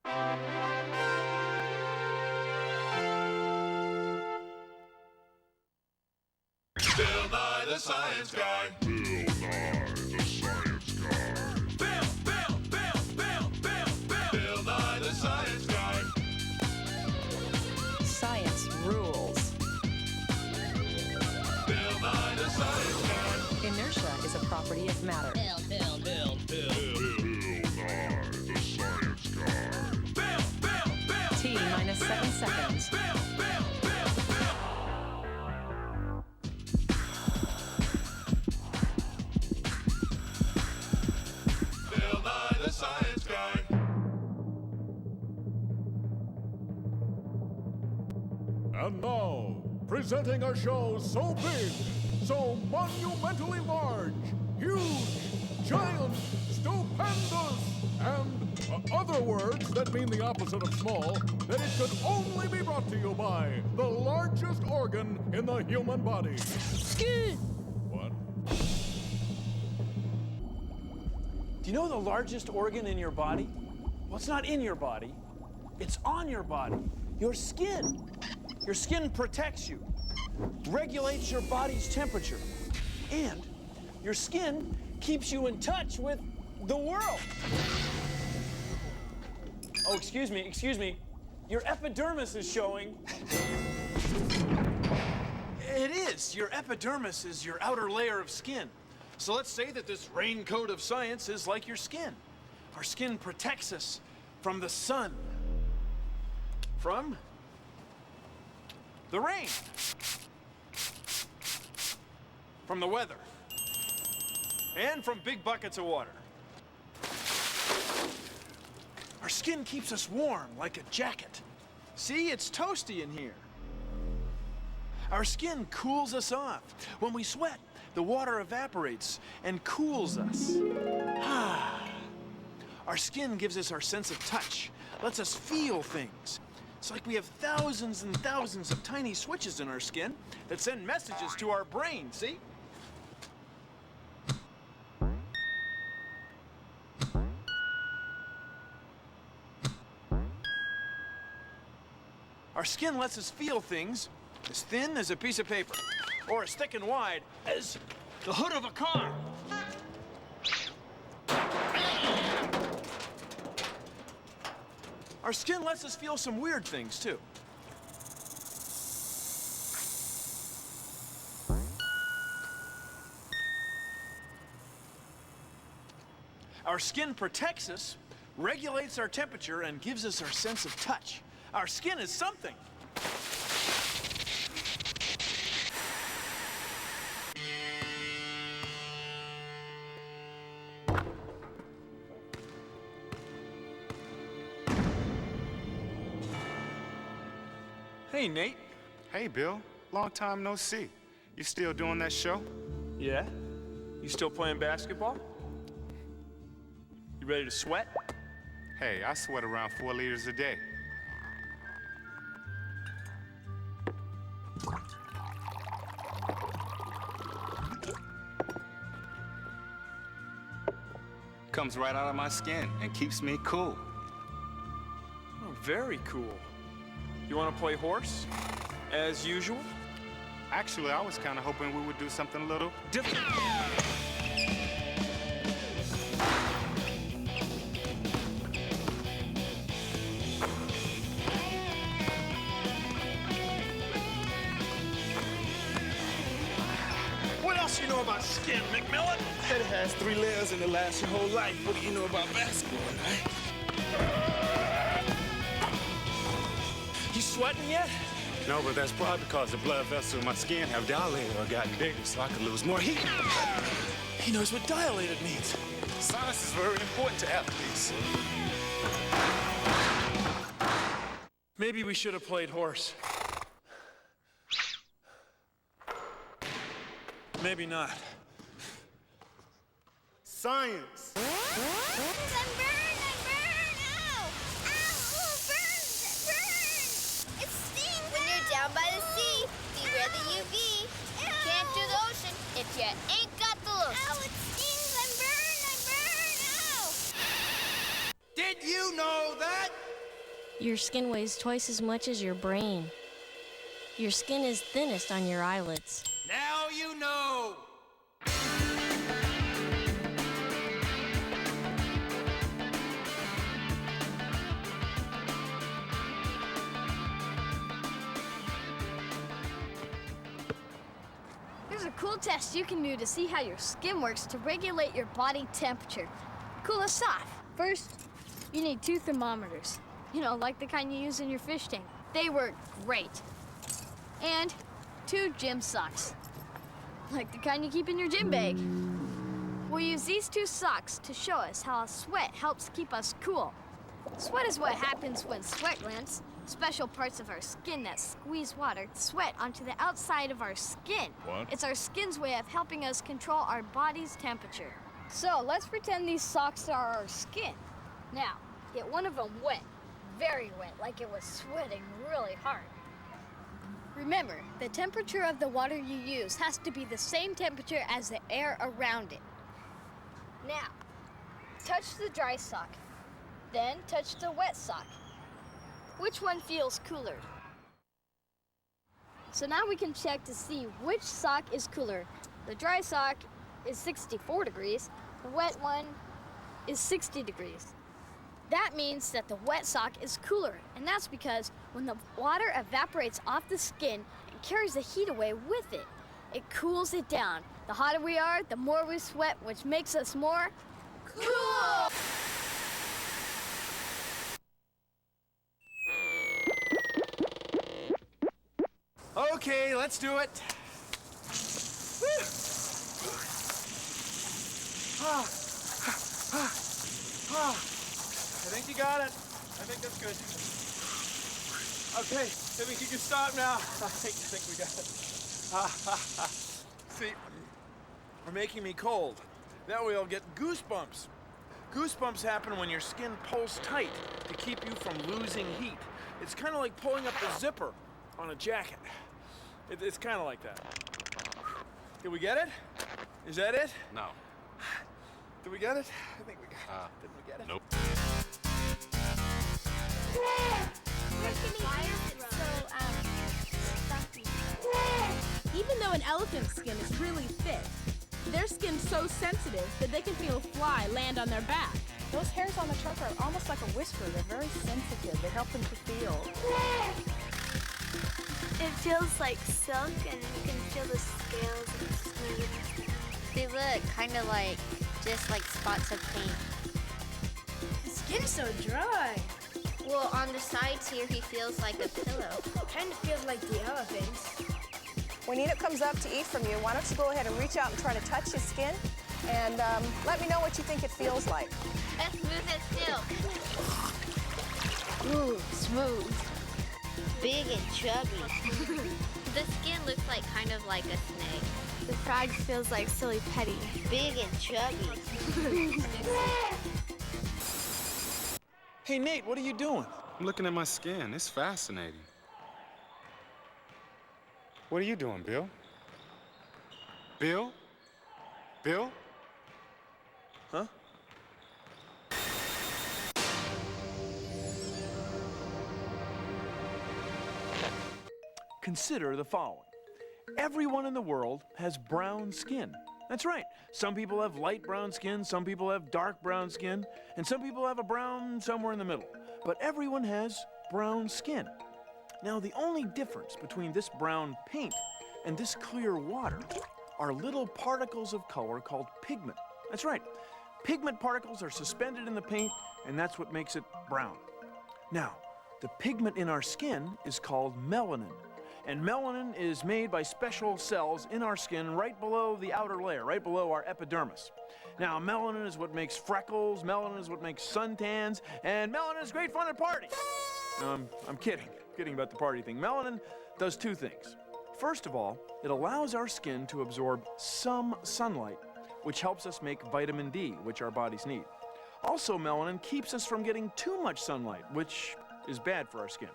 Bill Nye the Science Guy. Bill Nye the Science Guy. Bill Nye the Science Guy. Science rules. Bill Nye the Science Guy. Inertia is a property of matter. Bill Nye the Science Guy. T minus 7 seconds. Bill Nye the Science Guy. And now, presenting a show so big, so monumentally large, huge, giant, stupendous, and other words that mean the opposite of small, that it could only be brought to you by the largest organ in the human body. What? Do you know the largest organ in your body? Well, it's not in your body. It's on your body. Your skin. Your skin protects you, regulates your body's temperature, and your skin keeps you in touch with the world. Oh, excuse me. Your epidermis is showing. It is. Your epidermis is your outer layer of skin. So let's say that this raincoat of science is like your skin. Our skin protects us from the sun, from the rain, from the weather, and from big buckets of water. Our skin keeps us warm like a jacket. See, it's toasty in here. Our skin cools us off. When we sweat, the water evaporates and cools us. Our skin gives us our sense of touch, lets us feel things. It's like we have thousands and thousands of tiny switches in our skin that send messages to our brain, see? Our skin lets us feel things as thin as a piece of paper, or as thick and wide as the hood of a car. Our skin lets us feel some weird things, too. Our skin protects us, regulates our temperature, and gives us our sense of touch. Our skin is something. Hey, Nate. Hey, Bill. Long time no see. You still doing that show? Yeah? You still playing basketball? You ready to sweat? Hey, I sweat around 4 liters a day. Comes right out of my skin and keeps me cool. Oh, very cool. You want to play horse, as usual? Actually, I was kind of hoping we would do something a little different. What else you know about skin, McMillan? It has 3 layers and it lasts your whole life. What do you know about basketball, right? You sweating yet? No, but that's probably because the blood vessels in my skin have dilated or gotten bigger so I could lose more heat. He knows what dilated means. Science is very important to athletes. Maybe we should have played horse. Maybe not. Science. I'm burned! Ow! Ow! Burn! It stings! When you're down by the sea, beware the UV. You can't do the ocean if you ain't got the lotion. Ow, it stings! I'm burned! Ow! Did you know that Your skin weighs twice as much as your brain. Your skin is thinnest on your eyelids. Now you know! There's a cool test you can do to see how your skin works to regulate your body temperature. Cool us off. First, you need 2 thermometers. You know, like the kind you use in your fish tank. They work great. And 2 gym socks. Like the kind you keep in your gym bag. We'll use these 2 socks to show us how sweat helps keep us cool. Sweat is what happens when sweat glands, special parts of our skin that squeeze water, sweat onto the outside of our skin. What? It's our skin's way of helping us control our body's temperature. So let's pretend these socks are our skin. Now, get one of them wet, very wet, like it was sweating really hard. Remember, the temperature of the water you use has to be the same temperature as the air around it. Now, touch the dry sock, then touch the wet sock. Which one feels cooler? So now we can check to see which sock is cooler. The dry sock is 64 degrees, the wet one is 60 degrees. That means that the wet sock is cooler, and that's because when the water evaporates off the skin, it carries the heat away with it. It cools it down. The hotter we are, the more we sweat, which makes us more cool! Okay, let's do it. Woo! I think you got it. I think that's good. Okay, I think you can stop now. I think we got it. See, you're making me cold. That way I'll get goosebumps. Goosebumps happen when your skin pulls tight to keep you from losing heat. It's kind of like pulling up the zipper on a jacket. It's kind of like that. Did we get it? Is that it? No. Did we get it? I think we got it. Did we get it? Nope. Even though an elephant's skin is really thick, their skin's so sensitive that they can feel a fly land on their back. Those hairs on the trunk are almost like a whisper. They're very sensitive. They help them to feel. It feels like silk, and you can feel the scales and smooth. They look kind of like just like spots of paint. His skin's so dry. Well, on the sides here, he feels like a pillow. Kind of feels like the elephant's. When Enoch comes up to eat from you, why don't you go ahead and reach out and try to touch his skin? And let me know what you think it feels like. As smooth as silk. Ooh, smooth. Big and chubby. The skin looks like kind of like a snake. The frog feels like silly petty. Big and chubby. Hey, Nate, what are you doing? I'm looking at my skin. It's fascinating. What are you doing, Bill? Bill? Bill? Huh? Consider the following. Everyone in the world has brown skin. That's right. Some people have light brown skin, some people have dark brown skin, and some people have a brown somewhere in the middle. But everyone has brown skin. Now, the only difference between this brown paint and this clear water are little particles of color called pigment. That's right. Pigment particles are suspended in the paint, and that's what makes it brown. Now, the pigment in our skin is called melanin. And melanin is made by special cells in our skin right below the outer layer, right below our epidermis. Now, melanin is what makes freckles, melanin is what makes suntans, and melanin is great fun at parties. I'm kidding about the party thing. Melanin does 2 things. First of all, it allows our skin to absorb some sunlight, which helps us make vitamin D, which our bodies need. Also, melanin keeps us from getting too much sunlight, which is bad for our skin.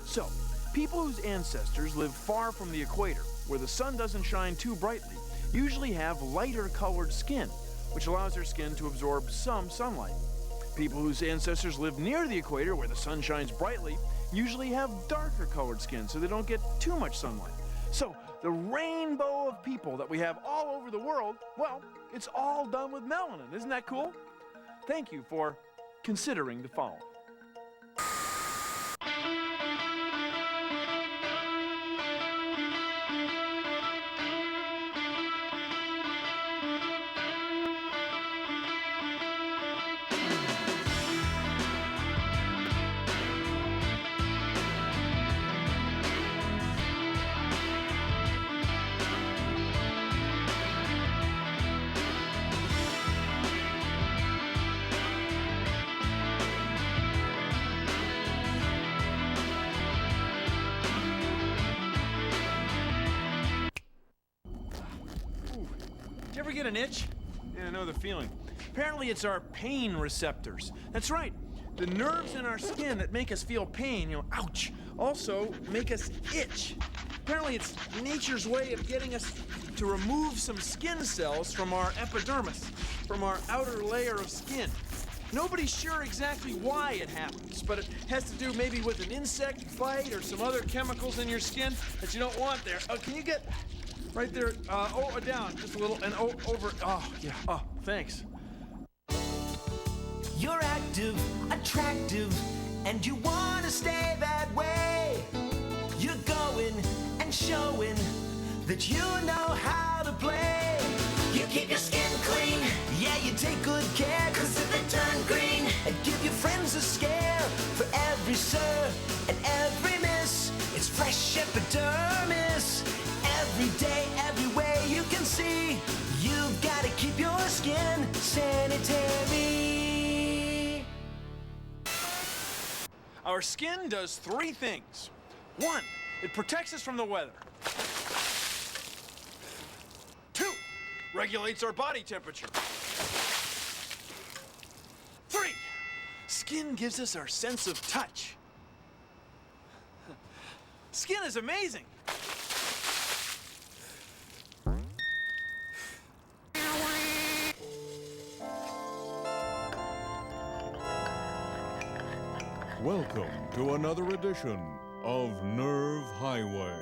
So, people whose ancestors lived far from the equator, where the sun doesn't shine too brightly, usually have lighter colored skin, which allows their skin to absorb some sunlight. People whose ancestors lived near the equator, where the sun shines brightly, usually have darker colored skin so they don't get too much sunlight. So the rainbow of people that we have all over the world, well, it's all done with melanin. Isn't that cool? Thank you for considering the following. Did you ever get an itch? Yeah, I know the feeling. Apparently it's our pain receptors. That's right. The nerves in our skin that make us feel pain, ouch, also make us itch. Apparently it's nature's way of getting us to remove some skin cells from our epidermis, from our outer layer of skin. Nobody's sure exactly why it happens, but it has to do maybe with an insect bite or some other chemicals in your skin that you don't want there. Oh, can you get right there, down just a little, and over, oh, yeah, oh, thanks. You're active, attractive, and you want to stay that way. You're going and showing that you know how to play. You keep your skin clean, yeah, you take good care, 'cause if they turn green, and give your friends a scare. For every sir and every miss, it's fresh epidermis. Every day, every way you can see, you've got to keep your skin sanitary. Our skin does three things. One, it protects us from the weather. Two, regulates our body temperature. Three, skin gives us our sense of touch. Skin is amazing. Welcome to another edition of Nerve Highway.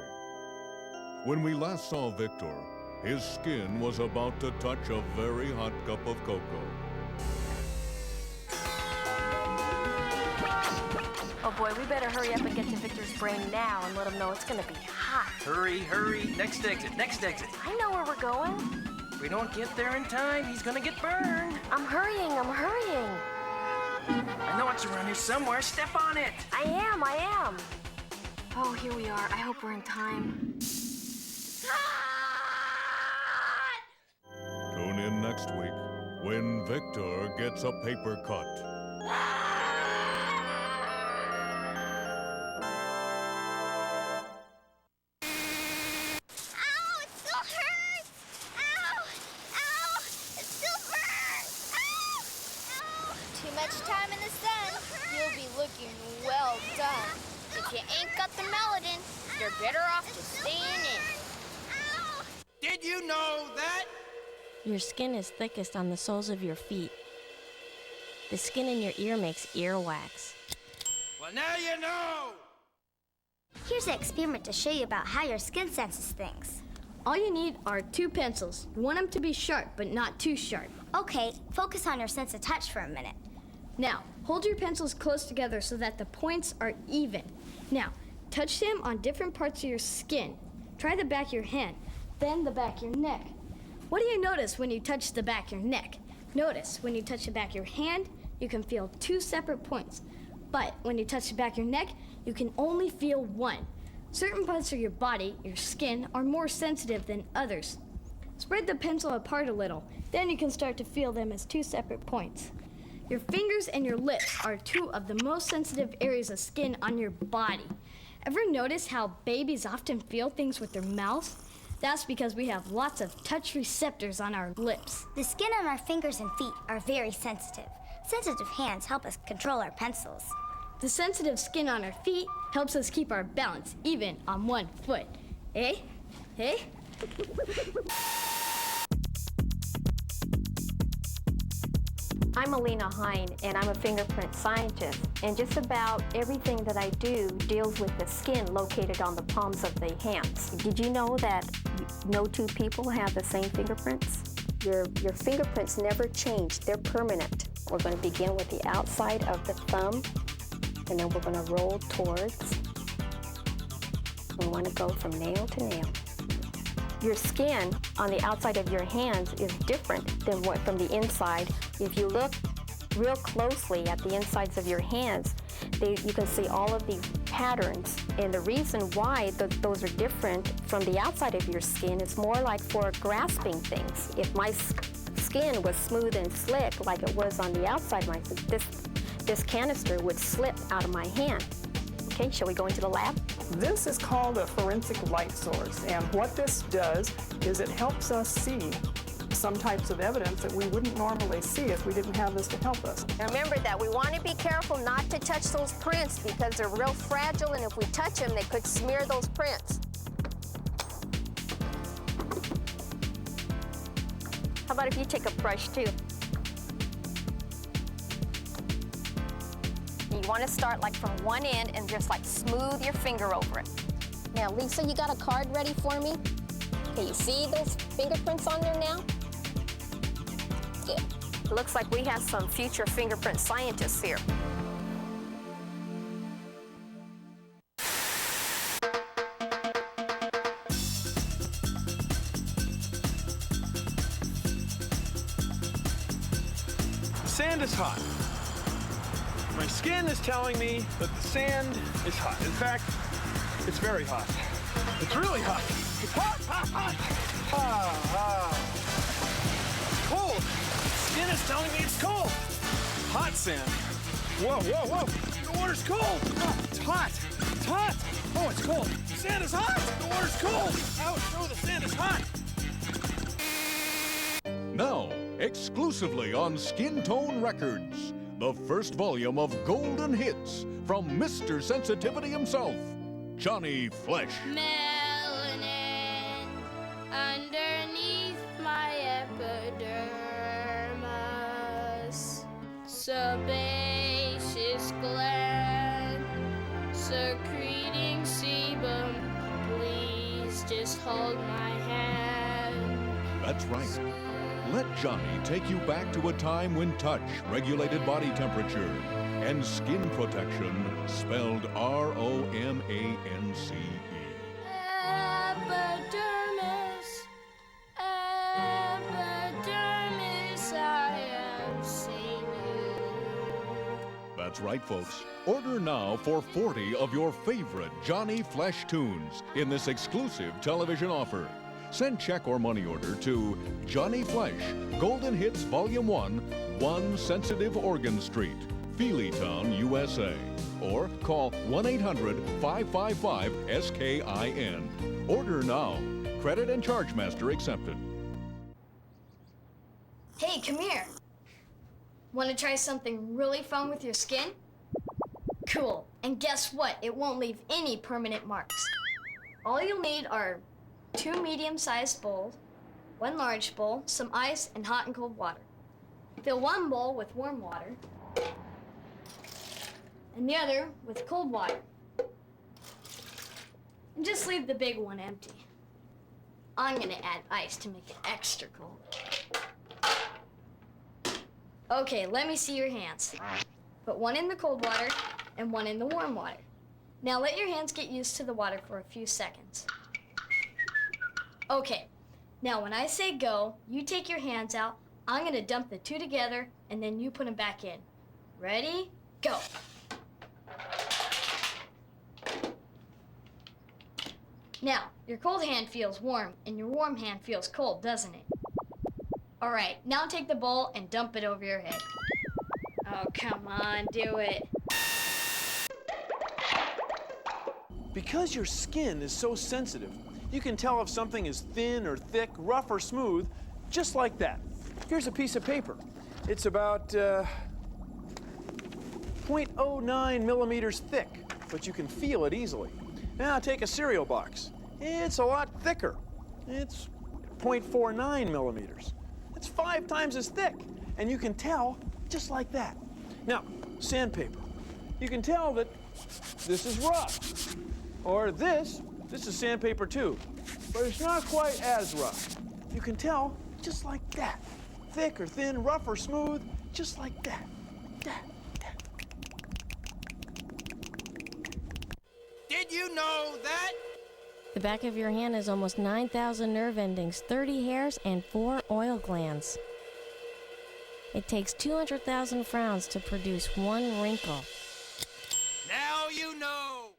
When we last saw Victor, his skin was about to touch a very hot cup of cocoa. Oh boy, we better hurry up and get to Victor's brain now and let him know it's gonna be hot. Hurry, hurry. Next exit, next exit. I know where we're going. If we don't get there in time, he's gonna get burned. I'm hurrying. I know it's around here somewhere. Step on it. I am. Oh, here we are. I hope we're in time. Tune in next week when Victor gets a paper cut. Too much time in the sun, you'll be looking well done. If you ain't got the melanin, you're better off just staying in. Did you know that? Your skin is thickest on the soles of your feet. The skin in your ear makes earwax. Well, now you know! Here's an experiment to show you about how your skin senses things. All you need are two pencils. You want them to be sharp, but not too sharp. Okay, focus on your sense of touch for a minute. Now, hold your pencils close together so that the points are even. Now, touch them on different parts of your skin. Try the back of your hand, then the back of your neck. What do you notice when you touch the back of your neck? Notice when you touch the back of your hand, you can feel two separate points. But when you touch the back of your neck, you can only feel one. Certain parts of your body, your skin, are more sensitive than others. Spread the pencil apart a little, then you can start to feel them as two separate points. Your fingers and your lips are two of the most sensitive areas of skin on your body. Ever notice how babies often feel things with their mouths? That's because we have lots of touch receptors on our lips. The skin on our fingers and feet are very sensitive. Sensitive hands help us control our pencils. The sensitive skin on our feet helps us keep our balance even on one foot. Eh? Eh? I'm Alina Hine, and I'm a fingerprint scientist, and just about everything that I do deals with the skin located on the palms of the hands. Did you know that no two people have the same fingerprints? Your fingerprints never change. They're permanent. We're going to begin with the outside of the thumb, and then we're going to roll towards. We want to go from nail to nail. Your skin on the outside of your hands is different than what from the inside. If you look real closely at the insides of your hands, you can see all of these patterns. And the reason why those are different from the outside of your skin is more like for grasping things. If my skin was smooth and slick like it was on the outside, this canister would slip out of my hand. Okay, shall we go into the lab? This is called a forensic light source, and what this does is it helps us see some types of evidence that we wouldn't normally see if we didn't have this to help us. And remember that we want to be careful not to touch those prints because they're real fragile, and if we touch them, they could smear those prints. How about if you take a brush too? You want to start like from one end and just like smooth your finger over it. Now, Lisa, you got a card ready for me? Can you see those fingerprints on there now? Good. It looks like we have some future fingerprint scientists here. Sand is hot. My skin is telling me that the sand is hot. In fact, it's very hot. It's really hot. It's hot, hot, hot. Cold. Skin is telling me it's cold. Hot sand. Whoa, whoa, whoa. The water's cold. Oh, it's hot. It's hot. Oh, it's cold. The sand is hot. The water's cold. Ouch, oh, the sand is hot. Now, exclusively on Skin Tone Records, the first volume of Golden Hits from Mr. Sensitivity himself, Johnny Flesh. Melanin underneath my epidermis, sebaceous gland secreting sebum. Please just hold my hand. That's right. Let Johnny take you back to a time when touch regulated body temperature and skin protection spelled R-O-M-A-N-C-E. Epidermis, epidermis, I am seeing you. That's right, folks. Order now for 40 of your favorite Johnny Flesh tunes in this exclusive television offer. Send check or money order to Johnny Flesh, Golden Hits Volume 1, 1 Sensitive Organ Street, Feelytown, USA. Or call 1-800-555-SKIN. Order now. Credit and Charge Master accepted. Hey, come here. Want to try something really fun with your skin? Cool. And guess what? It won't leave any permanent marks. All you'll need are 2 medium-sized bowls, 1 large bowl, some ice, and hot and cold water. Fill 1 bowl with warm water, and the other with cold water. And just leave the big one empty. I'm gonna add ice to make it extra cold. Okay, let me see your hands. Put 1 in the cold water and 1 in the warm water. Now let your hands get used to the water for a few seconds. Okay, now when I say go, you take your hands out, I'm gonna dump the 2 together, and then you put them back in. Ready? Go. Now, your cold hand feels warm, and your warm hand feels cold, doesn't it? All right, now take the bowl and dump it over your head. Oh, come on, do it. Because your skin is so sensitive, you can tell if something is thin or thick, rough or smooth, just like that. Here's a piece of paper. It's about 0.09 millimeters thick, but you can feel it easily. Now take a cereal box. It's a lot thicker. It's 0.49 millimeters. It's 5 times as thick, and you can tell just like that. Now, sandpaper. You can tell that this is rough. Or this is sandpaper too. But it's not quite as rough. You can tell just like that. Thick or thin, rough or smooth, just like that. Did you know that? The back of your hand has almost 9,000 nerve endings, 30 hairs, and 4 oil glands. It takes 200,000 frowns to produce 1 wrinkle. Now you know.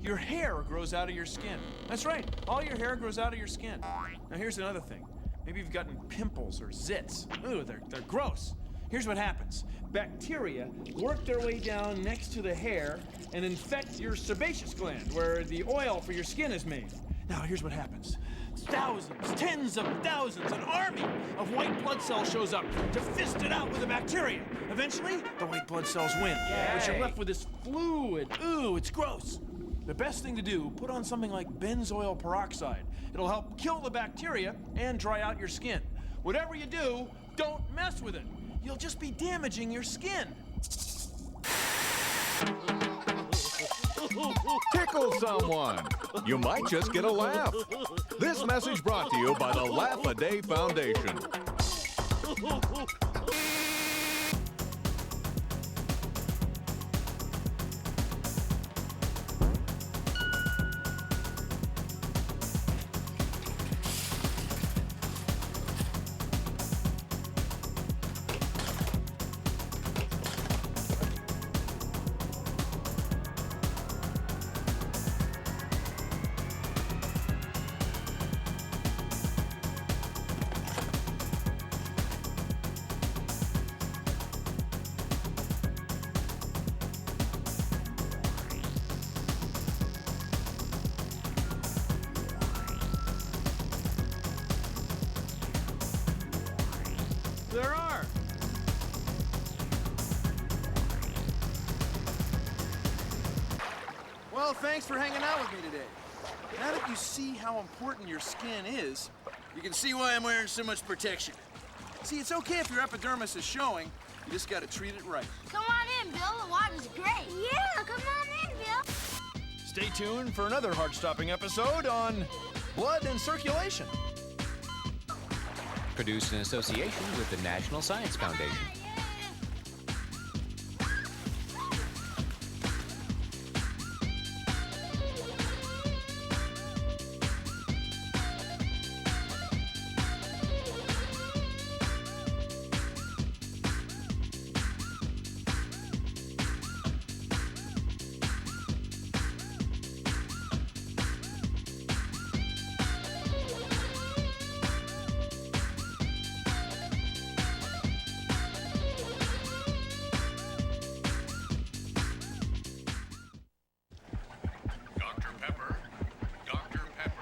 Your hair grows out of your skin. That's right, all your hair grows out of your skin. Now here's another thing. Maybe you've gotten pimples or zits. Ooh, they're gross. Here's what happens. Bacteria work their way down next to the hair and infect your sebaceous gland, where the oil for your skin is made. Now here's what happens. Thousands, tens of thousands, an army of white blood cells shows up to fist it out with the bacteria. Eventually, the white blood cells win. But you're left with this fluid. Ooh, it's gross. The best thing to do, put on something like benzoyl peroxide. It'll help kill the bacteria and dry out your skin. Whatever you do, don't mess with it. You'll just be damaging your skin. Tickle someone. You might just get a laugh. This message brought to you by the Laugh a Day Foundation. There are. Well, thanks for hanging out with me today. Now that you see how important your skin is, you can see why I'm wearing so much protection. See, it's okay if your epidermis is showing, you just gotta treat it right. Come on in, Bill. The water's great. Yeah, come on in, Bill. Stay tuned for another heart-stopping episode on blood and circulation. Produced in association with the National Science Foundation.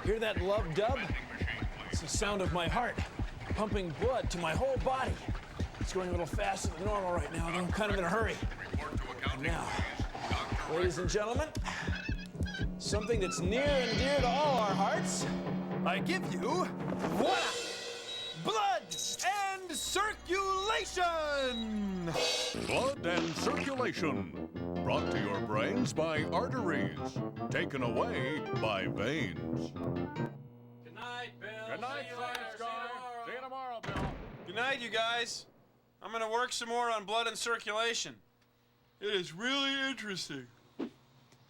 Hear that love dub? It's the sound of my heart pumping blood to my whole body. It's going a little faster than normal right now, though I'm kind of in a hurry. And now, ladies and gentlemen, something that's near and dear to all our hearts, I give you, voila! Blood and circulation! Blood and circulation. Brought to your brains by arteries. Taken away by veins. Good night, Bill. Good night, science guy. See you tomorrow, Bill. Good night, you guys. I'm gonna work some more on blood and circulation. It is really interesting.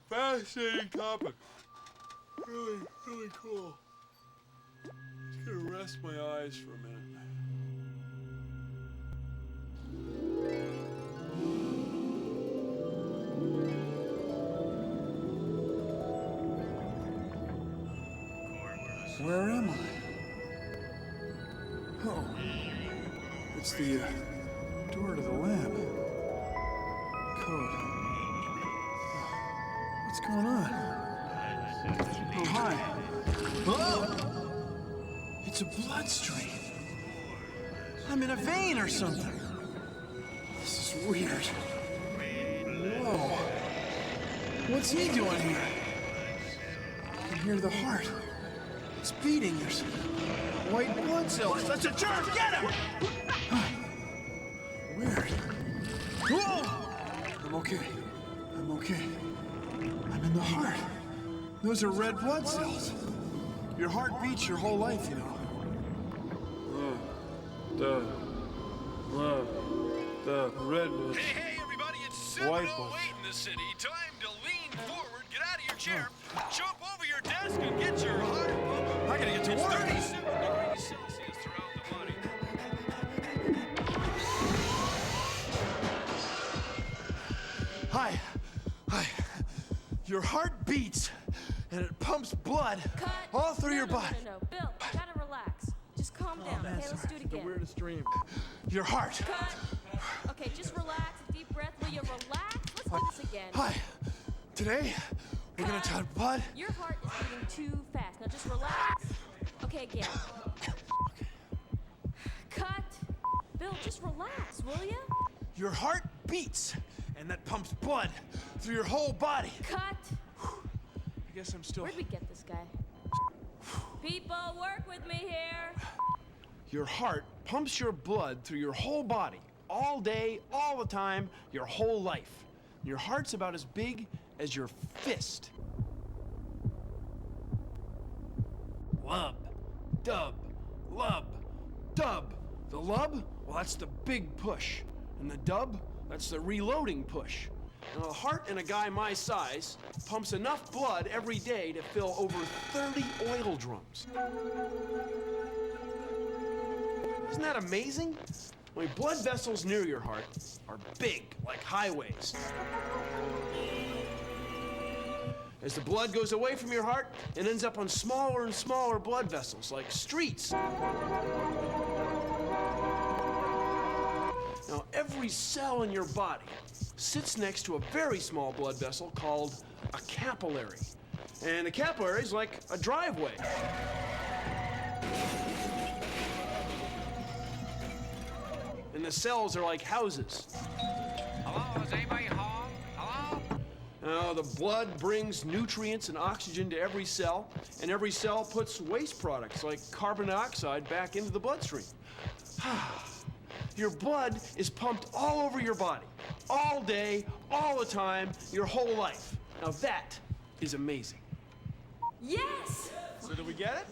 Fascinating topic. Really, really cool. Just gonna rest my eyes for a minute. Where am I? Oh, it's the door to the lab. Code. What's going on? Oh, hi. Whoa! It's a bloodstream. I'm in a vein or something. This is weird. Whoa. What's he doing here? I can hear the heart. It's beating. There's white blood cells. That's a germ! Get him! Weird. Whoa! I'm okay. I'm okay. I'm in the heart. Those are red blood cells. Your heart beats your whole life, you know. The red blood. Hey, everybody, it's 7:08 in the city. Time to lean forward, get out of your chair, jump over your desk, and get your heart pumping. I gotta get to It's work. 37 degrees Celsius throughout the body. Hi. Your heart beats, and it pumps blood all through your body. No. Bill, you gotta relax. Just calm down, okay? Let's do it again. The weirdest dream. Your heart. Cut. Okay, just relax. A deep breath. Will you relax? Let's do this again. Hi. Today, we're gonna tell blood. Your heart is beating too fast. Now just relax. Okay, again. Cut. Bill, just relax, will you? Your heart beats, and that pumps blood through your whole body. Cut. I guess I'm still... Where'd we get this guy? People, work with me here. Your heart pumps your blood through your whole body, all day, all the time, your whole life. Your heart's about as big as your fist. Lub, dub, lub, dub. The lub, well, that's the big push. And the dub, that's the reloading push. Now, the heart in a guy my size pumps enough blood every day to fill over 30 oil drums. Isn't that amazing? I mean, blood vessels near your heart are big, like highways. As the blood goes away from your heart, it ends up on smaller and smaller blood vessels, like streets. Now, every cell in your body sits next to a very small blood vessel called a capillary. And a capillary is like a driveway. And the cells are like houses. Hello, is anybody home? Hello? Now, the blood brings nutrients and oxygen to every cell, and every cell puts waste products like carbon dioxide back into the bloodstream. Your blood is pumped all over your body, all day, all the time, your whole life. Now that is amazing. Yes! So did we get it?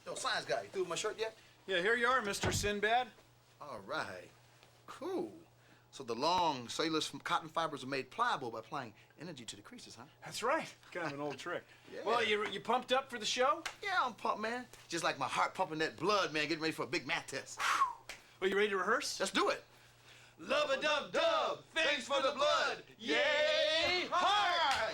Yo, science guy, you through with my shirt yet? Yeah, here you are, Mr. Sinbad. All right. Cool. So the long cellulose cotton fibers are made pliable by applying energy to the creases, huh? That's right. Kind of an old trick. Yeah. Well, you pumped up for the show? Yeah, I'm pumped, man. Just like my heart pumping that blood, man, getting ready for a big math test. Well, you ready to rehearse? Let's do it. Love-a-dub-dub, thanks for the blood. Yay, heart!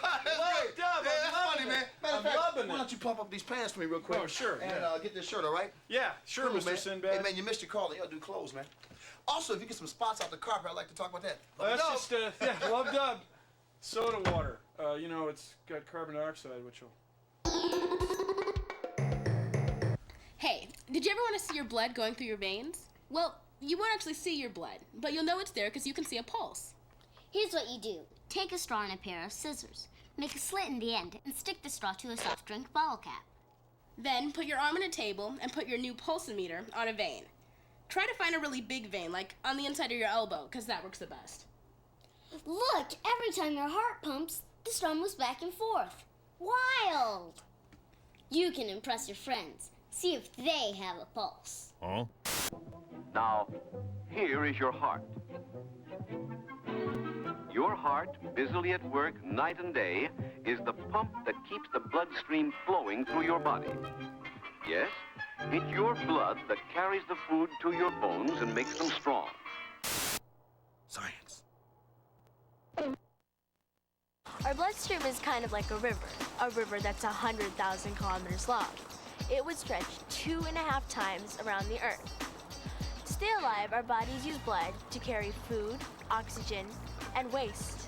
Love-dub, Yeah, that's funny, man. Matter of fact, loving why it. don't you pump up these pants for me real quick? Oh, sure, And yeah. get this shirt, all right? Yeah, sure, Cool, Mr. man. Sinbad. Hey, man, you missed your call. You gotta do clothes, man. Also, if you get some spots off the carpet, I'd like to talk about that. That's Love-a-dub. just, love dub. Soda water. You know, it's got carbon dioxide, which will... Hey, did you ever want to see your blood going through your veins? Well, you won't actually see your blood, but you'll know it's there because you can see a pulse. Here's what you do. Take a straw and a pair of scissors. Make a slit in the end and stick the straw to a soft drink bottle cap. Then put your arm on a table and put your new pulsometer on a vein. Try to find a really big vein, like on the inside of your elbow, because that works the best. Look, every time your heart pumps, the straw moves back and forth. Wild! You can impress your friends. See if they have a pulse. Huh? Now, here is your heart. Your heart, busily at work night and day, is the pump that keeps the bloodstream flowing through your body. Yes, it's your blood that carries the food to your bones and makes them strong. Science. Our bloodstream is kind of like a river that's 100,000 kilometers long. It would stretch 2.5 times around the Earth. To stay alive, our bodies use blood to carry food, oxygen, and waste.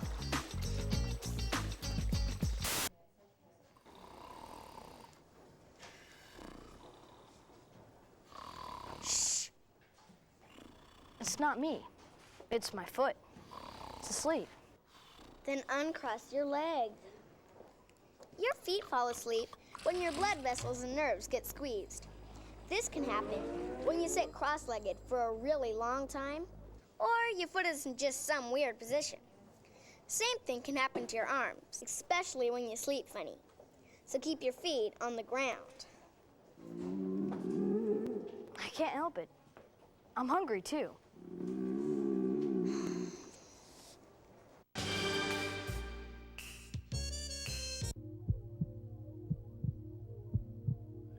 Shh. It's not me. It's my foot. It's asleep. Then uncross your leg. Your feet fall asleep when your blood vessels and nerves get squeezed. This can happen when you sit cross-legged for a really long time, or your foot is in just some weird position. Same thing can happen to your arms, especially when you sleep funny. So keep your feet on the ground. I can't help it. I'm hungry too.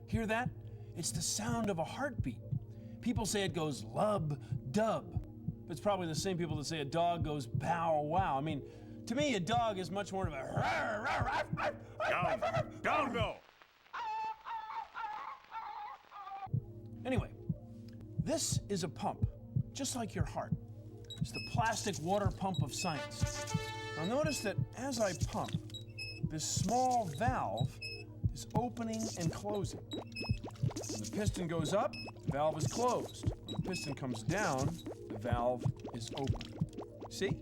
Hear that? It's the sound of a heartbeat. People say it goes lub-dub. But it's probably the same people that say a dog goes bow-wow. I mean, to me, a dog is much more of a... Down, Bill! Anyway, this is a pump, just like your heart. It's the plastic water pump of science. Now notice that as I pump, this small valve is opening and closing. When the piston goes up, the valve is closed. When the piston comes down, the valve is open. See?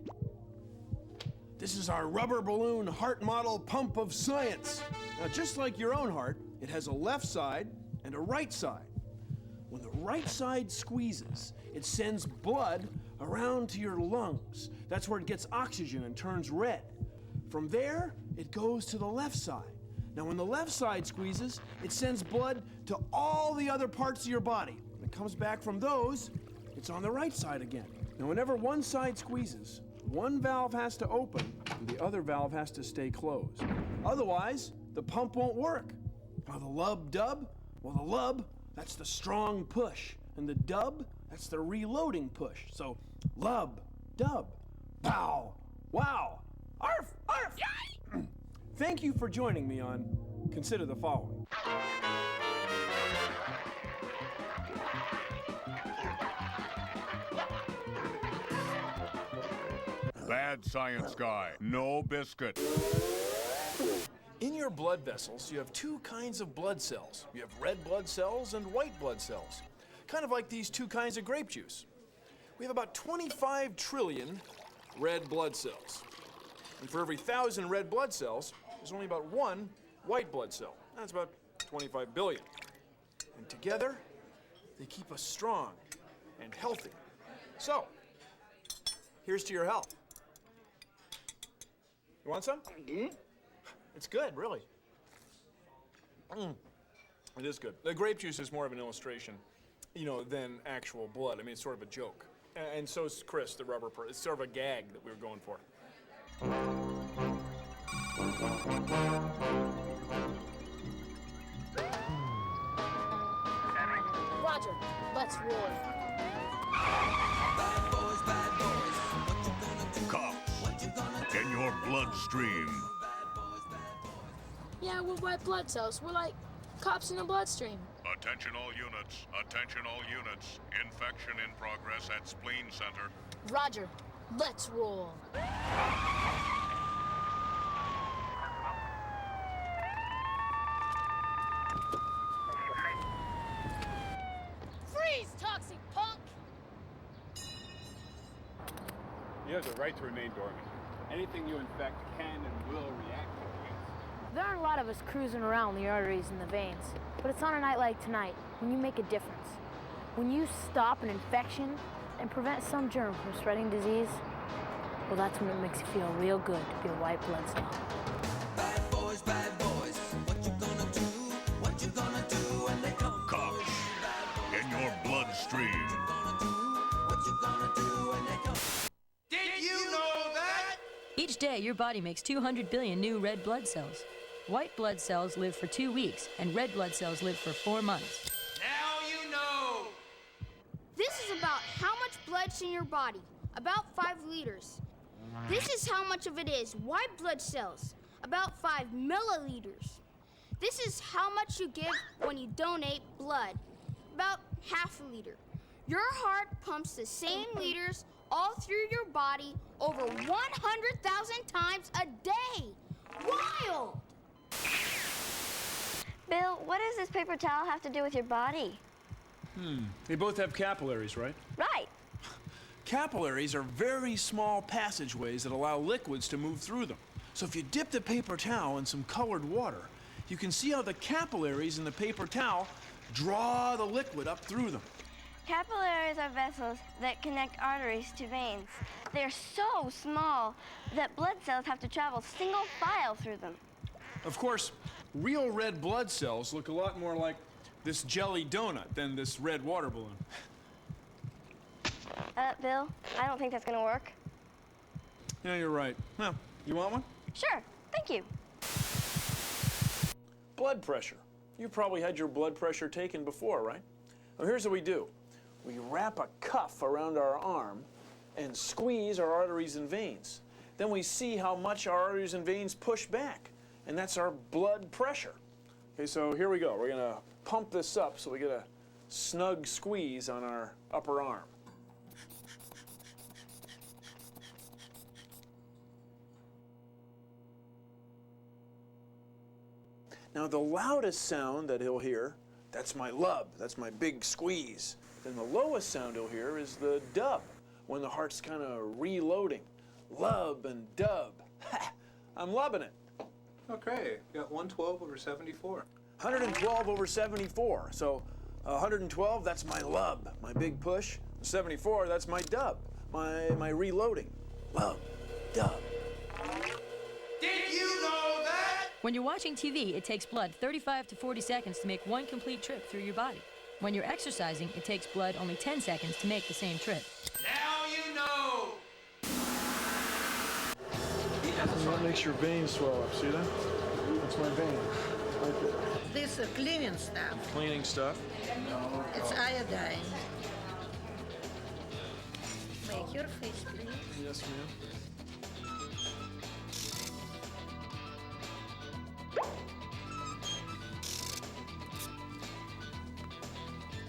This is our rubber balloon heart model pump of science. Now, just like your own heart, it has a left side and a right side. When the right side squeezes, it sends blood around to your lungs. That's where it gets oxygen and turns red. From there, it goes to the left side. Now, when the left side squeezes, it sends blood to all the other parts of your body. When it comes back from those, it's on the right side again. Now, whenever one side squeezes, one valve has to open and the other valve has to stay closed. Otherwise, the pump won't work. Now, the lub-dub, well, the lub, that's the strong push. And the dub, that's the reloading push. So, lub, dub, pow, wow, arf, arf. Thank you for joining me on Consider the Following. Bad science guy, no biscuit. In your blood vessels, you have two kinds of blood cells. You have red blood cells and white blood cells, kind of like these two kinds of grape juice. We have about 25 trillion red blood cells. And for every 1,000 red blood cells, there's only about one white blood cell. That's about 25 billion. And together, they keep us strong and healthy. So, here's to your health. You want some? It's good, really. It is good. The grape juice is more of an illustration, than actual blood. I mean, it's sort of a joke. And so is Chris, the rubber person. It's sort of a gag that we were going for. Roger, let's roll. Cops, in your bloodstream. Yeah, we're white blood cells. We're like cops in the bloodstream. Attention all units. Attention all units. Infection in progress at Spleen Center. Roger, let's roll. Freeze, toxic punk! You have the right to remain dormant. Anything you infect can and will react to it. There aren't a lot of us cruising around the arteries and the veins, but it's on a night like tonight when you make a difference. When you stop an infection and prevent some germ from spreading disease, well, that's when it makes you feel real good to be a white blood cell. Bad boys, what you gonna do? What you gonna do when they come? Cops, in your bloodstream. What you gonna do when they come? Did you know that? Each day, your body makes 200 billion new red blood cells. White blood cells live for 2 weeks, and red blood cells live for 4 months. Now you know! This is about how much blood's in your body, about 5 liters. This is how much of it is white blood cells, about 5 milliliters. This is how much you give when you donate blood, about half a liter. Your heart pumps the same liters all through your body over 100,000 times a day. Wild! Bill, what does this paper towel have to do with your body? They both have capillaries, right? Right. Capillaries are very small passageways that allow liquids to move through them. So if you dip the paper towel in some colored water, you can see how the capillaries in the paper towel draw the liquid up through them. Capillaries are vessels that connect arteries to veins. They're so small that blood cells have to travel single file through them. Of course, real red blood cells look a lot more like this jelly donut than this red water balloon. Bill, I don't think that's gonna work. Yeah, you're right. Well, you want one? Sure, thank you. Blood pressure. You probably had your blood pressure taken before, right? Well, here's what we do. We wrap a cuff around our arm and squeeze our arteries and veins. Then we see how much our arteries and veins push back, and that's our blood pressure. Okay, so here we go. We're gonna pump this up so we get a snug squeeze on our upper arm. Now the loudest sound that he'll hear, that's my lub, that's my big squeeze. Then the lowest sound he'll hear is the dub, when the heart's kind of reloading. Lub and dub. Ha! I'm lubbing it. Okay, you got 112 over 74. 112 over 74. So 112, that's my lub, my big push. 74, that's my dub, my reloading. Lub, dub. Did you know that? When you're watching TV, it takes blood 35 to 40 seconds to make one complete trip through your body. When you're exercising, it takes blood only 10 seconds to make the same trip. Now you know. That makes your veins swell up, see that? That's my vein, right there. This is cleaning stuff. Cleaning stuff. It's iodine. Make your face, please. Yes, ma'am.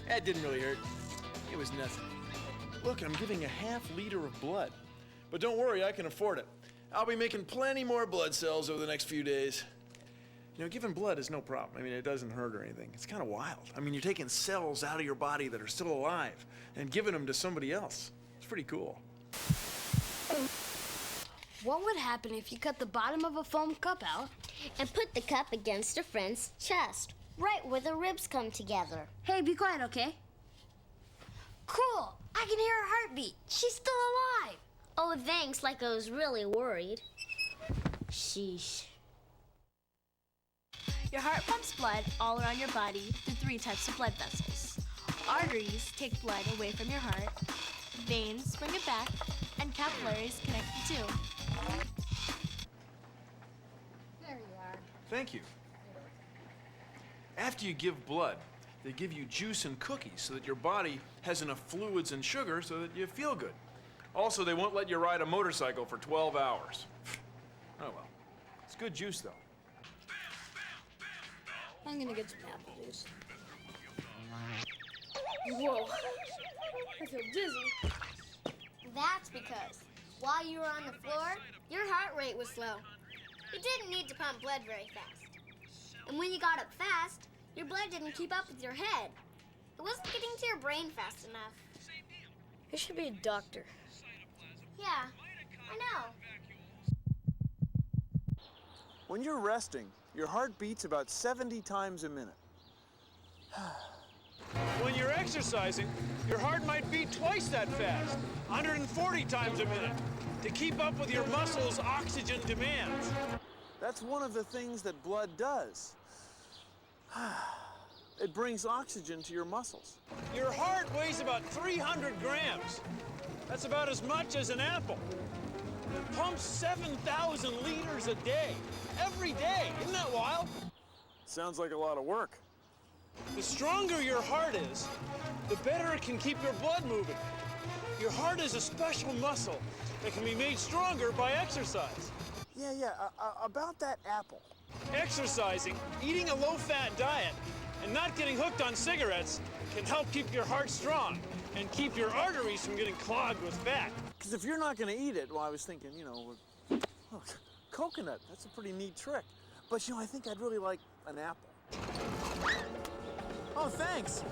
That didn't really hurt. It was nothing. Look, I'm giving a ½ liter of blood. But don't worry, I can afford it. I'll be making plenty more blood cells over the next few days. You know, giving blood is no problem. I mean, it doesn't hurt or anything. It's kind of wild. I mean, you're taking cells out of your body that are still alive and giving them to somebody else. It's pretty cool. What would happen if you cut the bottom of a foam cup out and put the cup against a friend's chest, right where the ribs come together? Hey, be quiet, okay? Cool! I can hear her heartbeat. She's still alive. Oh, thanks, like I was really worried. Sheesh. Your heart pumps blood all around your body through 3 types of blood vessels. Arteries take blood away from your heart, veins bring it back, and capillaries connect the two. There you are. Thank you. After you give blood, they give you juice and cookies so that your body has enough fluids and sugar so that you feel good. Also, they won't let you ride a motorcycle for 12 hours. Oh well. It's good juice, though. I'm gonna get some apple juice. Whoa. I feel dizzy. That's because while you were on the floor, your heart rate was slow. You didn't need to pump blood very fast. And when you got up fast, your blood didn't keep up with your head. It wasn't getting to your brain fast enough. You should be a doctor. Yeah, I know. When you're resting, your heart beats about 70 times a minute. When you're exercising, your heart might beat twice that fast, 140 times a minute, to keep up with your muscles' oxygen demands. That's one of the things that blood does. It brings oxygen to your muscles. Your heart weighs about 300 grams. That's about as much as an apple. It pumps 7,000 liters a day, every day. Isn't that wild? Sounds like a lot of work. The stronger your heart is, the better it can keep your blood moving. Your heart is a special muscle that can be made stronger by exercise. Yeah, about that apple. Exercising, eating a low-fat diet, and not getting hooked on cigarettes can help keep your heart strong and keep your arteries from getting clogged with fat. Because if you're not going to eat it, well, I was thinking, you know, look, coconut, that's a pretty neat trick. But, you know, I think I'd really like an apple. Oh, thanks.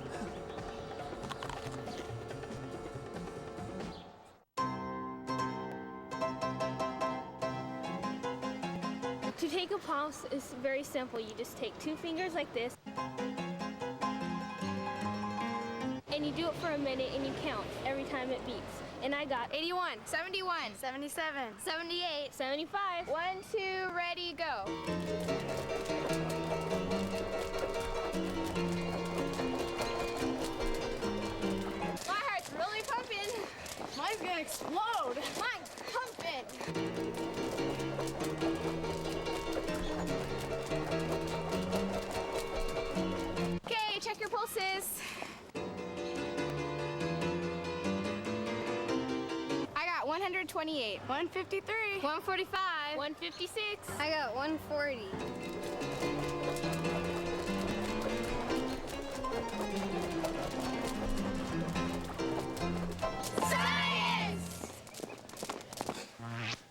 To take a pulse is very simple. You just take 2 fingers like this and you do it for a minute, and you count every time it beeps. And I got 81, 71, 77, 78, 75. 1, 2, ready, go. My heart's really pumping. Mine's gonna explode. Mine's pumping. Okay, check your pulses. I got 128, 153, 145, 156. I got 140. Science!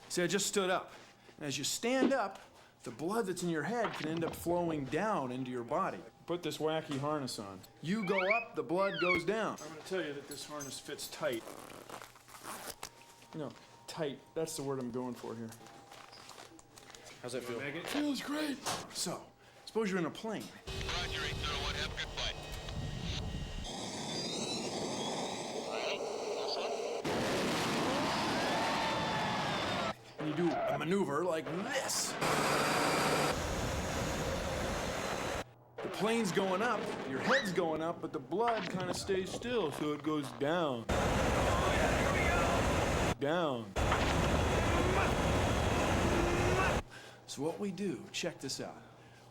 See, I just stood up. And as you stand up, the blood that's in your head can end up flowing down into your body. Put this wacky harness on. You go up, the blood goes down. I'm gonna tell you that this harness fits tight. No, tight. That's the word I'm going for here. How's that feel? It feels great. So, suppose you're in a plane. Roger, 801, have good flight. And you do a maneuver like this. The plane's going up, your head's going up, but the blood kind of stays still, so it goes down. Down. So what we do, check this out.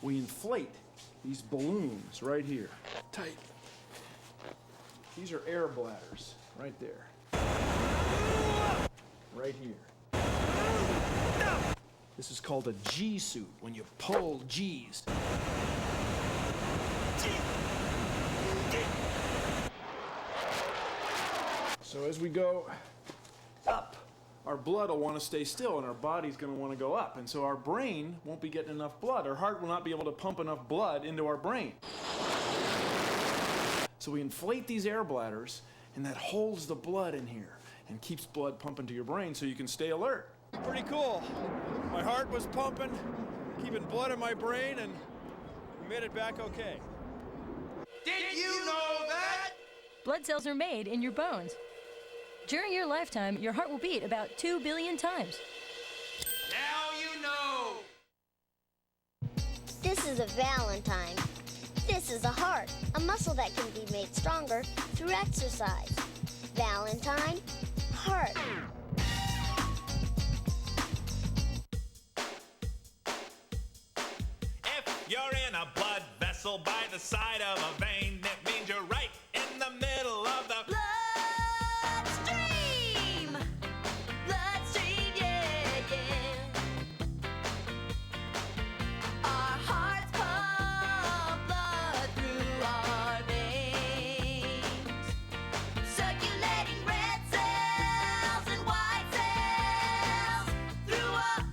We inflate these balloons right here. Tight. These are air bladders, right there. Right here. This is called a G suit, when you pull G's. So as we go up, our blood will want to stay still and our body's going to want to go up. And so our brain won't be getting enough blood. Our heart will not be able to pump enough blood into our brain. So we inflate these air bladders, and that holds the blood in here and keeps blood pumping to your brain so you can stay alert. Pretty cool. My heart was pumping, keeping blood in my brain, and we made it back okay. Did you know that? Blood cells are made in your bones. During your lifetime, your heart will beat about 2 billion times. Now you know. This is a Valentine. This is a heart, a muscle that can be made stronger through exercise. Valentine, heart. If you're in a blood vessel by the side of a vein, it means you're right in the middle of the Bloodstream. Bloodstream, yeah, yeah. Our hearts pump blood through our veins, circulating red cells and white cells through our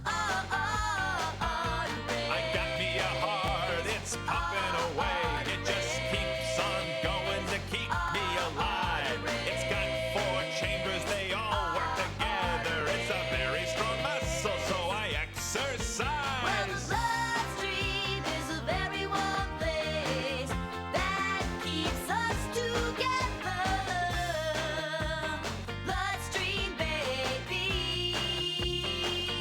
veins. I got me a heart, it's popping away. It just keeps on going to keep me alive. It's got 4 chambers, they all work together. It's a very strong muscle, so I exercise. Well, the bloodstream is a very warm place that keeps us together. Bloodstream, baby.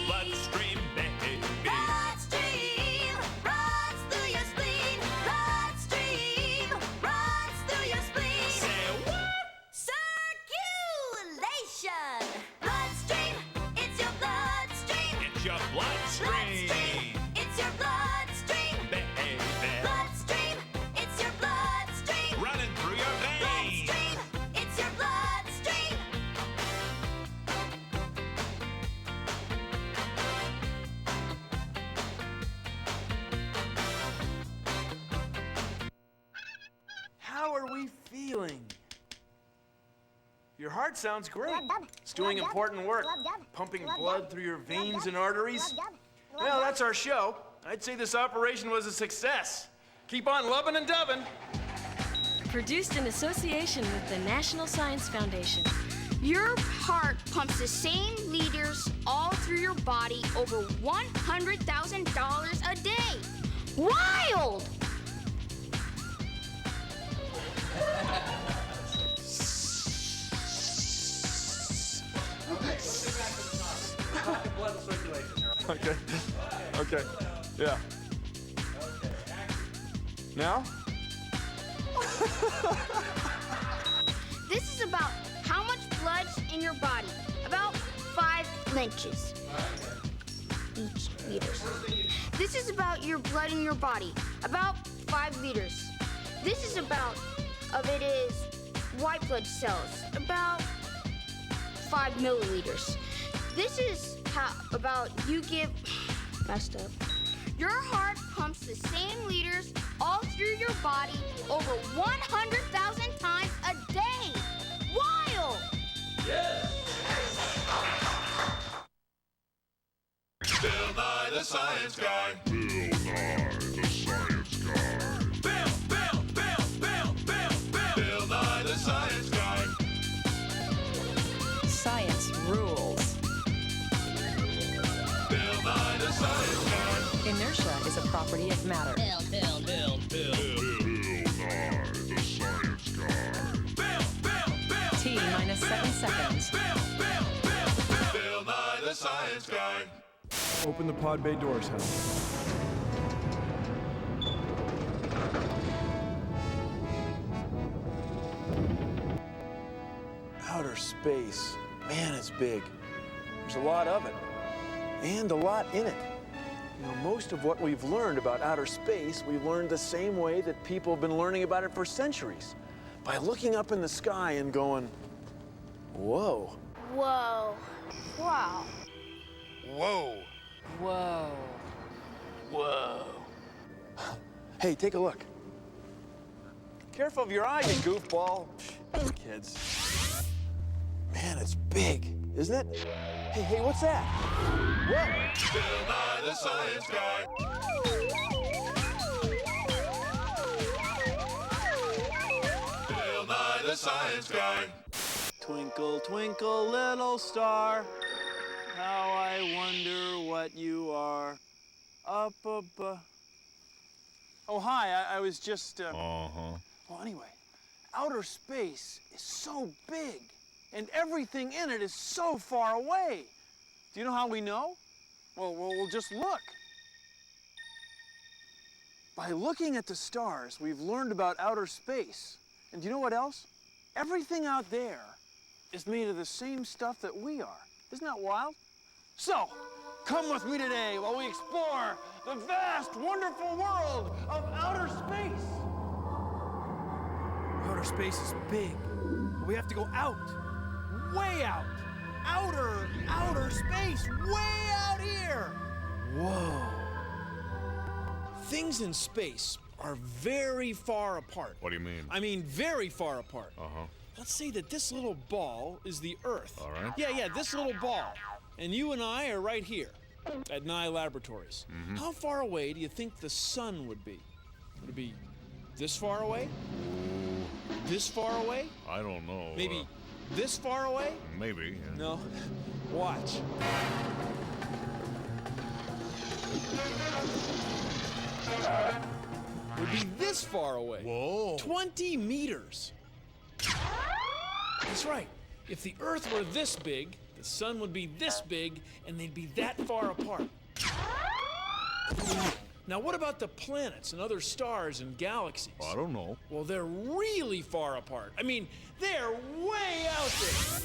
Bloodstream, baby. Bloodstream runs through your spleen. Bloodstream runs through your spleen. Say what? Circulation. Bloodstream, it's your bloodstream. It's your bloodstream. It's your bloodstream. Baby. Bloodstream, it's your bloodstream. Running through your veins. Bloodstream, it's your bloodstream. How are we feeling? Your heart sounds great. It's doing important work, pumping blood through your veins and arteries. Well, that's our show. I'd say this operation was a success. Keep on lubbing and dubbing. Produced in association with the National Science Foundation. Your heart pumps the same liters all through your body over $100,000 a day. Wild! circulation here. Okay. Okay. Yeah. Now? This is about how much blood's in your body. About 5 inches. Each liters. This is about your blood in your body. About 5 liters. This is about of it is white blood cells. About 5 milliliters. This is how about you give messed up. Your heart pumps the same liters all through your body over 100,000 times a day. Wild! Yes! Bill Nye the Science Guy. Bill Nye the Science Guy. Bill Nye the Science Guy. Science rules. Bill Nye the Science Guy. Inertia is a property of matter. Bill Nye the Science Guy. T minus 7 seconds. Bill Nye the Science Guy. Open the pod bay doors, Hal. Outer space. Man, it's big. There's a lot of it. And a lot in it. You know, most of what we've learned about outer space, we've learned the same way that people have been learning about it for centuries. By looking up in the sky and going, whoa. Whoa. Wow. Whoa. Whoa. Whoa. Hey, take a look. Careful of your eye, you goofball. Kids. Man, it's big, isn't it? Hey, what's that? Whoa! Bill Nye the Science Guy. Bill Nye the Science Guy. Twinkle, twinkle, little star, how I wonder what you are. Up above. Oh, hi, I was just, Well, anyway, outer space is so big, and everything in it is so far away. Do you know how we know? Well, we'll just look. By looking at the stars, we've learned about outer space. And do you know what else? Everything out there is made of the same stuff that we are. Isn't that wild? So, come with me today while we explore the vast, wonderful world of outer space. Outer space is big, but we have to go out, way out. Outer space, way out here. Whoa. Things in space are very far apart. What do you mean? I mean very far apart. Uh-huh. Let's say that this little ball is the Earth. All right. Yeah, this little ball. And you and I are right here at Nye Laboratories. Mm-hmm. How far away do you think the sun would be? Would it be this far away? This far away? I don't know. Maybe this far away? Maybe. Yeah. No. Watch. Would be this far away. Whoa. 20 meters. That's right. If the Earth were this big, the sun would be this big, and they'd be that far apart. Now, what about the planets and other stars and galaxies? I don't know. Well, they're really far apart. I mean, they're way out there.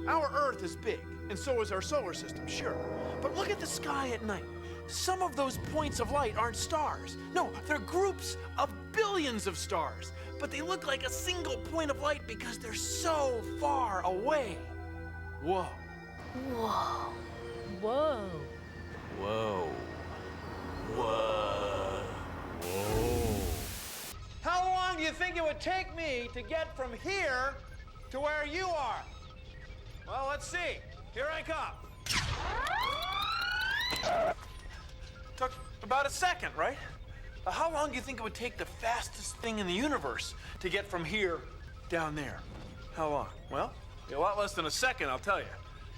Our Earth is big, and so is our solar system, sure. But look at the sky at night. Some of those points of light aren't stars. No, they're groups of billions of stars. But they look like a single point of light because they're so far away. Whoa. Whoa. Whoa. Whoa. Whoa. Whoa. How long do you think it would take me to get from here to where you are? Well, let's see. Here I come. Took about a second, right? How long do you think it would take the fastest thing in the universe to get from here down there? How long? Well, a lot less than a second, I'll tell you.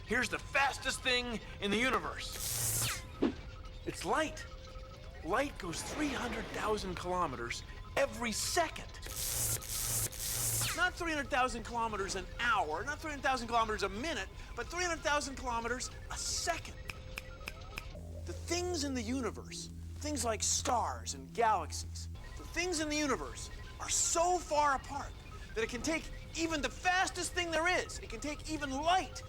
Here's the fastest thing in the universe. It's light. Light goes 300,000 kilometers every second. Not 300,000 kilometers an hour, not 300,000 kilometers a minute, but 300,000 kilometers a second. The things in the universe, things like stars and galaxies, the things in the universe are so far apart that it can take even the fastest thing there is, it can take even light,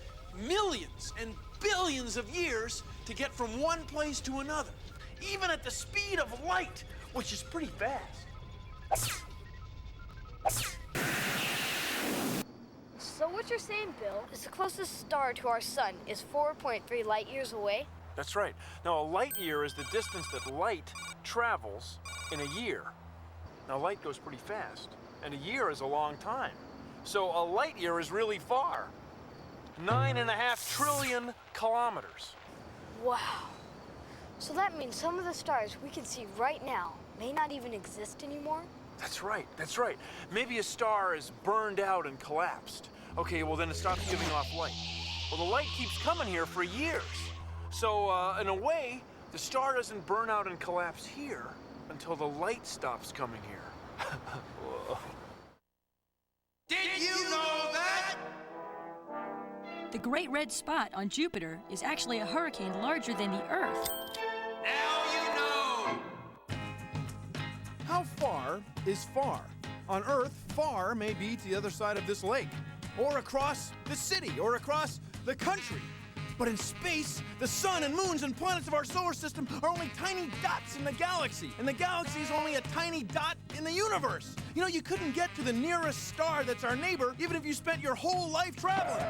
millions and billions of years to get from one place to another, even at the speed of light, which is pretty fast. So what you're saying, Bill, is the closest star to our sun is 4.3 light years away? That's right. Now, a light year is the distance that light travels in a year. Now, light goes pretty fast, and a year is a long time. So a light year is really far. 9.5 trillion kilometers. Wow. So that means some of the stars we can see right now may not even exist anymore? That's right, that's right. Maybe a star is burned out and collapsed. Okay, well then it stops giving off light. Well, the light keeps coming here for years. So, in a way, the star doesn't burn out and collapse here until the light stops coming here. Whoa. Did you know that? The Great Red Spot on Jupiter is actually a hurricane larger than the Earth. Now you know! How far is far? On Earth, far may be to the other side of this lake, or across the city, or across the country. But in space, the sun and moons and planets of our solar system are only tiny dots in the galaxy, and the galaxy is only a tiny dot in the universe. You know, you couldn't get to the nearest star that's our neighbor, even if you spent your whole life traveling.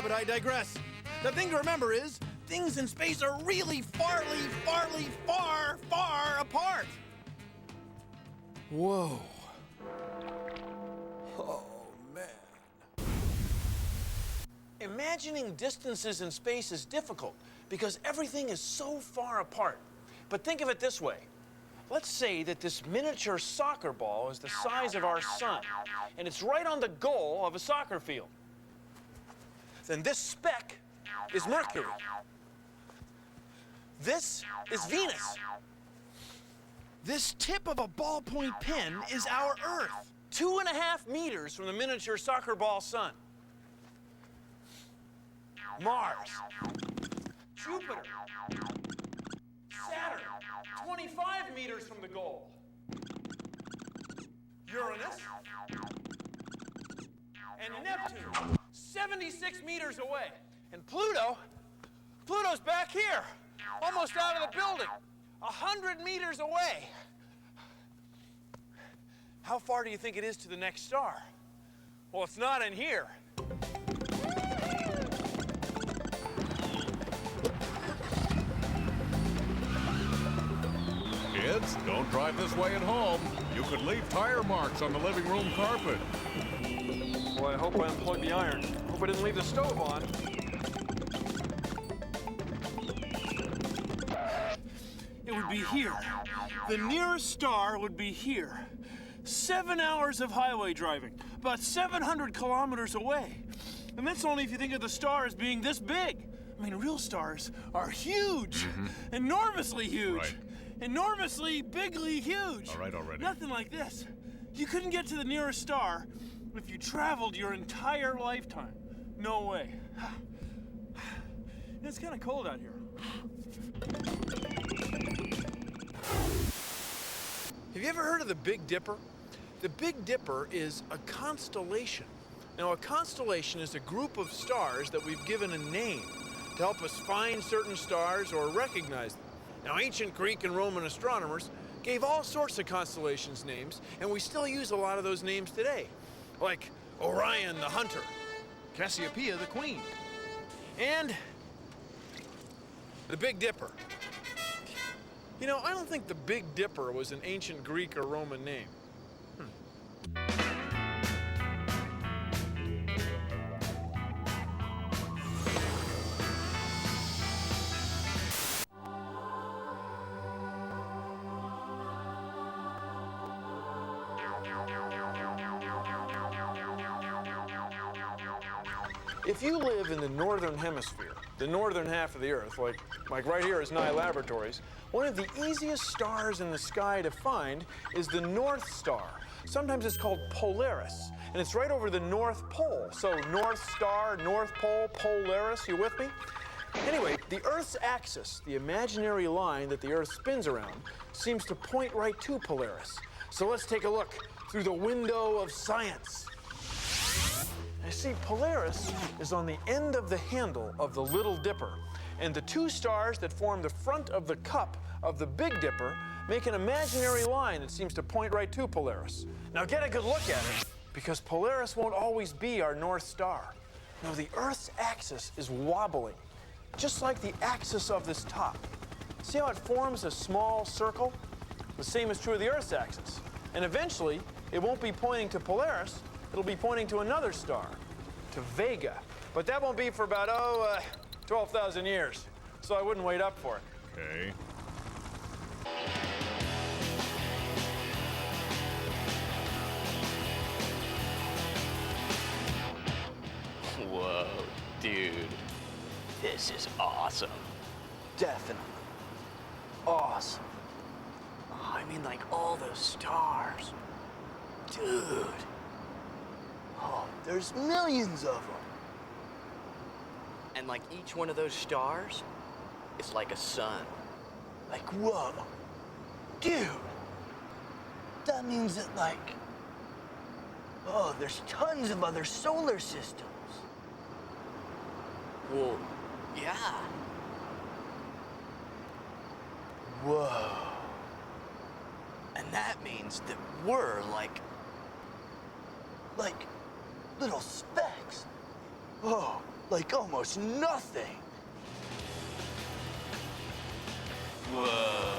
But I digress. The thing to remember is, things in space are really far apart. Whoa. Oh, man. Imagining distances in space is difficult because everything is so far apart. But think of it this way. Let's say that this miniature soccer ball is the size of our sun, and it's right on the goal of a soccer field. Then this speck is Mercury. This is Venus. This tip of a ballpoint pen is our Earth, 2.5 meters from the miniature soccer ball sun. Mars, Jupiter, Saturn, 25 meters from the goal. Uranus, and Neptune, 76 meters away. And Pluto's back here, almost out of the building, 100 meters away. How far do you think it is to the next star? Well, it's not in here. Kids, don't drive this way at home. You could leave tire marks on the living room carpet. Well, I hope I unplugged the iron. Hope I didn't leave the stove on. It would be here. The nearest star would be here. 7 hours of highway driving, about 700 kilometers away. And that's only if you think of the star as being this big. I mean, real stars are huge, enormously huge. Right. Enormously, bigly huge. All right, already. Nothing like this. You couldn't get to the nearest star if you traveled your entire lifetime. No way. It's kind of cold out here. Have you ever heard of the Big Dipper? The Big Dipper is a constellation. Now, a constellation is a group of stars that we've given a name to help us find certain stars or recognize them. Now, ancient Greek and Roman astronomers gave all sorts of constellations names, and we still use a lot of those names today, like Orion the hunter, Cassiopeia the queen, and the Big Dipper. You know, I don't think the Big Dipper was an ancient Greek or Roman name. If you live in the northern hemisphere, the northern half of the Earth, like like right here is Nye Laboratories, one of the easiest stars in the sky to find is the North Star. Sometimes it's called Polaris, and it's right over the North Pole. So North Star, North Pole, Polaris, you with me? Anyway, the Earth's axis, the imaginary line that the Earth spins around, seems to point right to Polaris. So let's take a look through the window of science. I see Polaris is on the end of the handle of the Little Dipper, and the two stars that form the front of the cup of the Big Dipper make an imaginary line that seems to point right to Polaris. Now get a good look at it, because Polaris won't always be our North Star. No, the Earth's axis is wobbling, just like the axis of this top. See how it forms a small circle? The same is true of the Earth's axis. And eventually, it won't be pointing to Polaris, it'll be pointing to another star, to Vega. But that won't be for about, 12,000 years. So I wouldn't wait up for it. Okay. Whoa, dude. This is awesome. Definitely. Awesome. Oh, I mean, like all those stars. Dude. Oh, there's millions of them. And like each one of those stars is like a sun. Like, whoa. Dude. That means that, like, oh, there's tons of other solar systems. Well, yeah. Whoa. And that means that we're like little specks. Oh, like almost nothing. Whoa.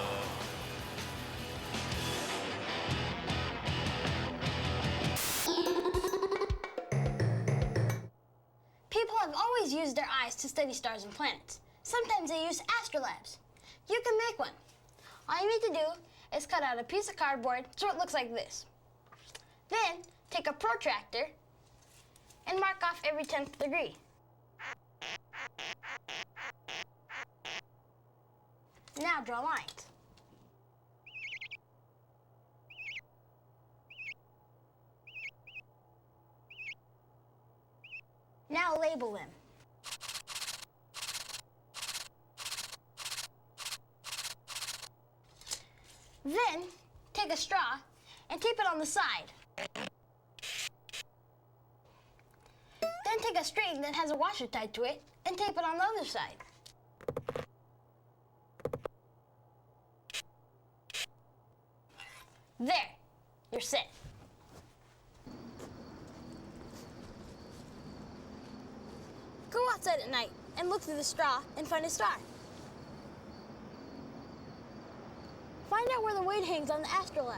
People have always used their eyes to study stars and planets. Sometimes they use astrolabes. You can make one. All you need to do is cut out a piece of cardboard so it looks like this. Then take a protractor and mark off every 10th degree. Now draw lines. Now label them. Then take a straw and tape it on the side. Then take a string that has a washer tied to it and tape it on the other side. There, you're set. Go outside at night and look through the straw and find a star. Find out where the weight hangs on the astrolabe.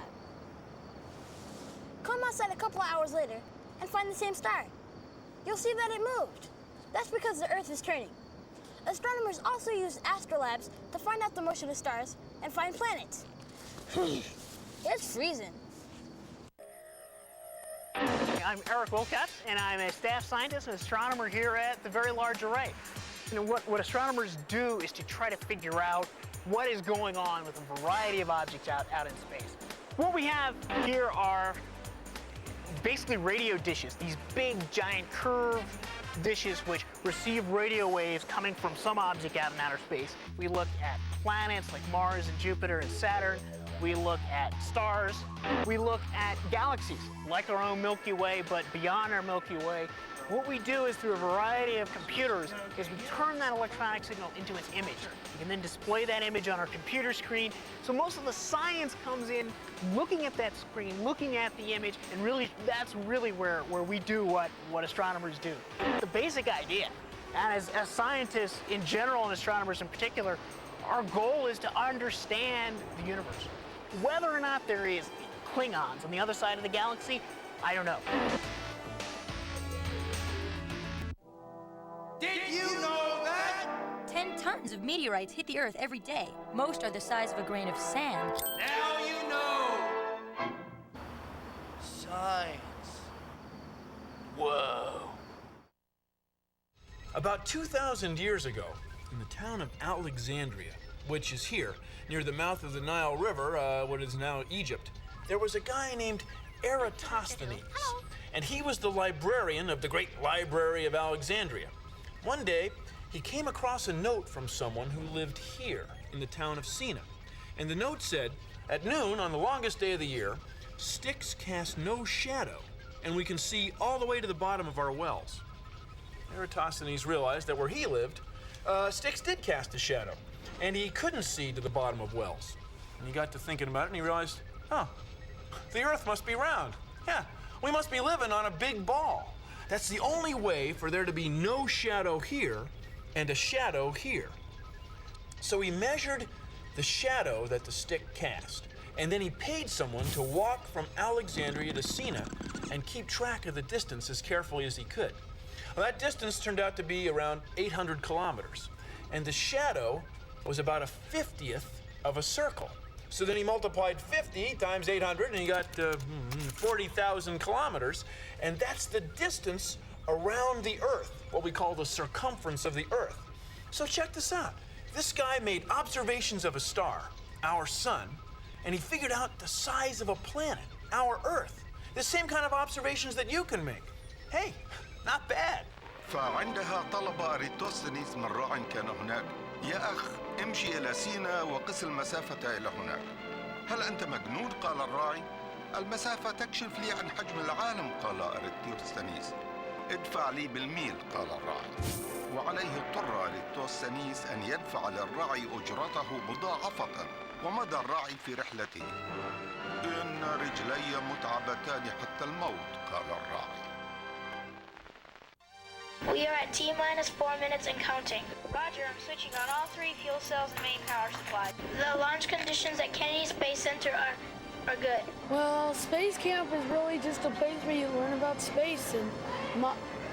Come outside a couple of hours later and find the same star. You'll see that it moved. That's because the Earth is turning. Astronomers also use astrolabes to find out the motion of stars and find planets. It's freezing. I'm Eric Wilcott, and I'm a staff scientist and astronomer here at the Very Large Array. You know, what astronomers do is to try to figure out what is going on with a variety of objects out in space. What we have here are basically radio dishes, these big, giant, curved dishes which receive radio waves coming from some object out in outer space. We look at planets like Mars and Jupiter and Saturn. We look at stars. We look at galaxies, like our own Milky Way, but beyond our Milky Way. What we do is, through a variety of computers, is we turn that electronic signal into an image. We can then display that image on our computer screen. So most of the science comes in looking at that screen, looking at the image, and really, that's really where we do what astronomers do. The basic idea, and as scientists in general and astronomers in particular, our goal is to understand the universe. Whether or not there is Klingons on the other side of the galaxy, I don't know. Did you know that? 10 tons of meteorites hit the Earth every day. Most are the size of a grain of sand. Now you know. Science. Whoa. About 2,000 years ago, in the town of Alexandria, which is here, near the mouth of the Nile River, what is now Egypt, there was a guy named Eratosthenes, and he was the librarian of the great Library of Alexandria. One day, he came across a note from someone who lived here in the town of Sina, and the note said, "At noon on the longest day of the year, sticks cast no shadow, and we can see all the way to the bottom of our wells." Eratosthenes realized that where he lived, sticks did cast a shadow, and he couldn't see to the bottom of wells. And he got to thinking about it, and he realized, oh, the earth must be round. Yeah, we must be living on a big ball. That's the only way for there to be no shadow here and a shadow here. So he measured the shadow that the stick cast, and then he paid someone to walk from Alexandria to Sina and keep track of the distance as carefully as he could. Well, that distance turned out to be around 800 kilometers, and the shadow was about a 50th of a circle. So then he multiplied 50 times 800, and he got 40,000 kilometers, and that's the distance around the Earth, what we call the circumference of the Earth. So check this out. This guy made observations of a star, our sun, and he figured out the size of a planet, our Earth. The same kind of observations that you can make. Hey, not bad. فعندها طلب أريتوستنيس من راع كان هناك: يا أخ امشي إلى سينا وقس المسافة إلى هناك. هل أنت مجنون؟ قال الراعي. المسافة تكشف لي عن حجم العالم، قال أريتوستنيس. ادفع لي بالميل، قال الراعي. وعليه اضطر أريتوستنيس أن يدفع للراعي أجرته مضاعفة، ومضى الراعي في رحلته. إن رجلي متعبتان حتى الموت، قال الراعي. We are at T-minus 4 minutes and counting. Roger, I'm switching on all 3 fuel cells and main power supply. The launch conditions at Kennedy Space Center are good. Well, space camp is really just a place where you learn about space and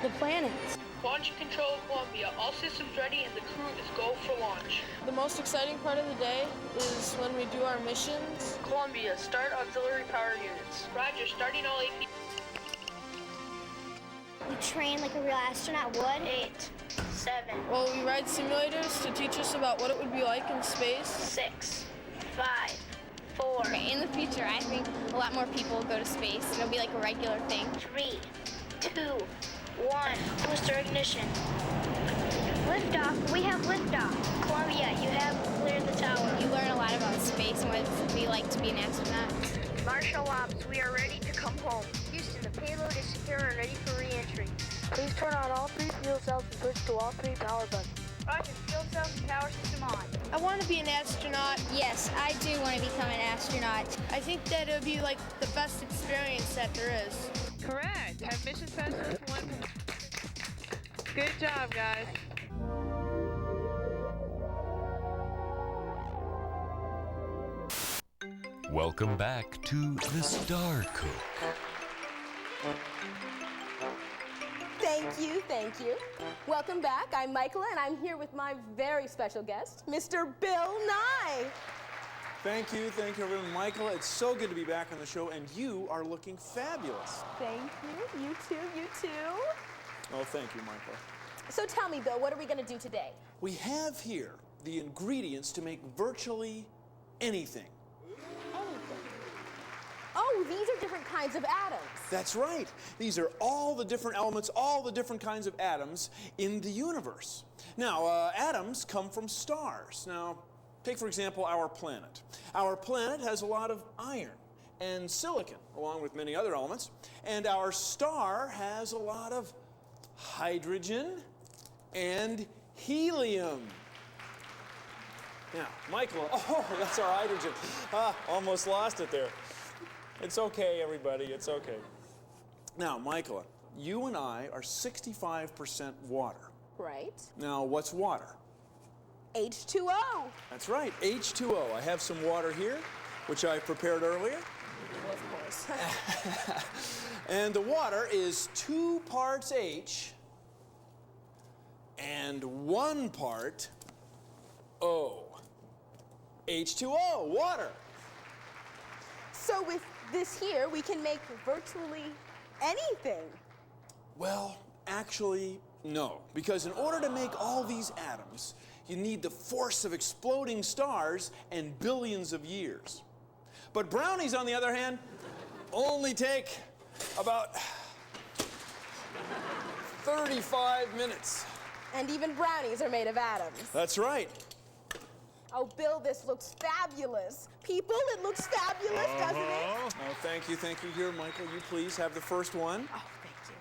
the planets. Launch control Columbia. All systems ready and the crew is go for launch. The most exciting part of the day is when we do our missions. Columbia, start auxiliary power units. Roger, starting all AP. We train like a real astronaut would. 8, 7. Well, we ride simulators to teach us about what it would be like in space. 6, 5, 4. Okay, in the future, I think a lot more people will go to space. It'll be like a regular thing. 3, 2, 1. Booster ignition. Liftoff. We have liftoff. Columbia, you have cleared the tower. You learn a lot about space and what it would be like to be an astronaut. Marshall Ops, we are ready to come home. Houston, the payload is secure and ready for re-entry. Please turn on all 3 fuel cells and switch to all 3 power buttons. Roger, fuel cells and power system on. I want to be an astronaut. Yes, I do want to become an astronaut. I think that it would be like the best experience that there is. Correct. Have mission specialist 1. Good job, guys. Welcome back to The Star Cook. Thank you. Welcome back. I'm Michaela, and I'm here with my very special guest, Mr. Bill Nye. Thank you, everyone. Michaela, it's so good to be back on the show, and you are looking fabulous. Thank you. You too. Oh, thank you, Michaela. So tell me, Bill, what are we going to do today? We have here the ingredients to make virtually anything. Oh, these are different kinds of atoms. That's right. These are all the different elements, all the different kinds of atoms in the universe. Now, atoms come from stars. Now, take, for example, our planet. Our planet has a lot of iron and silicon, along with many other elements. And our star has a lot of hydrogen and helium. Now, Michaela, oh, that's our hydrogen. Almost lost it there. It's okay, everybody, it's okay. Now, Michaela, you and I are 65% water. Right. Now, what's water? H2O. That's right, H2O. I have some water here, which I prepared earlier. Well, of course. And the water is 2 parts H and 1 part O. H2O, water. So with this here, we can make virtually anything. Well, actually, no. Because in order to make all these atoms, You need the force of exploding stars and billions of years. But brownies, on the other hand, only take about 35 minutes. And even brownies are made of atoms. That's right. Oh, Bill, this looks fabulous. People, it looks fabulous, doesn't it? Oh, thank you. Here, Michael, you please have the first one. Oh, thank you.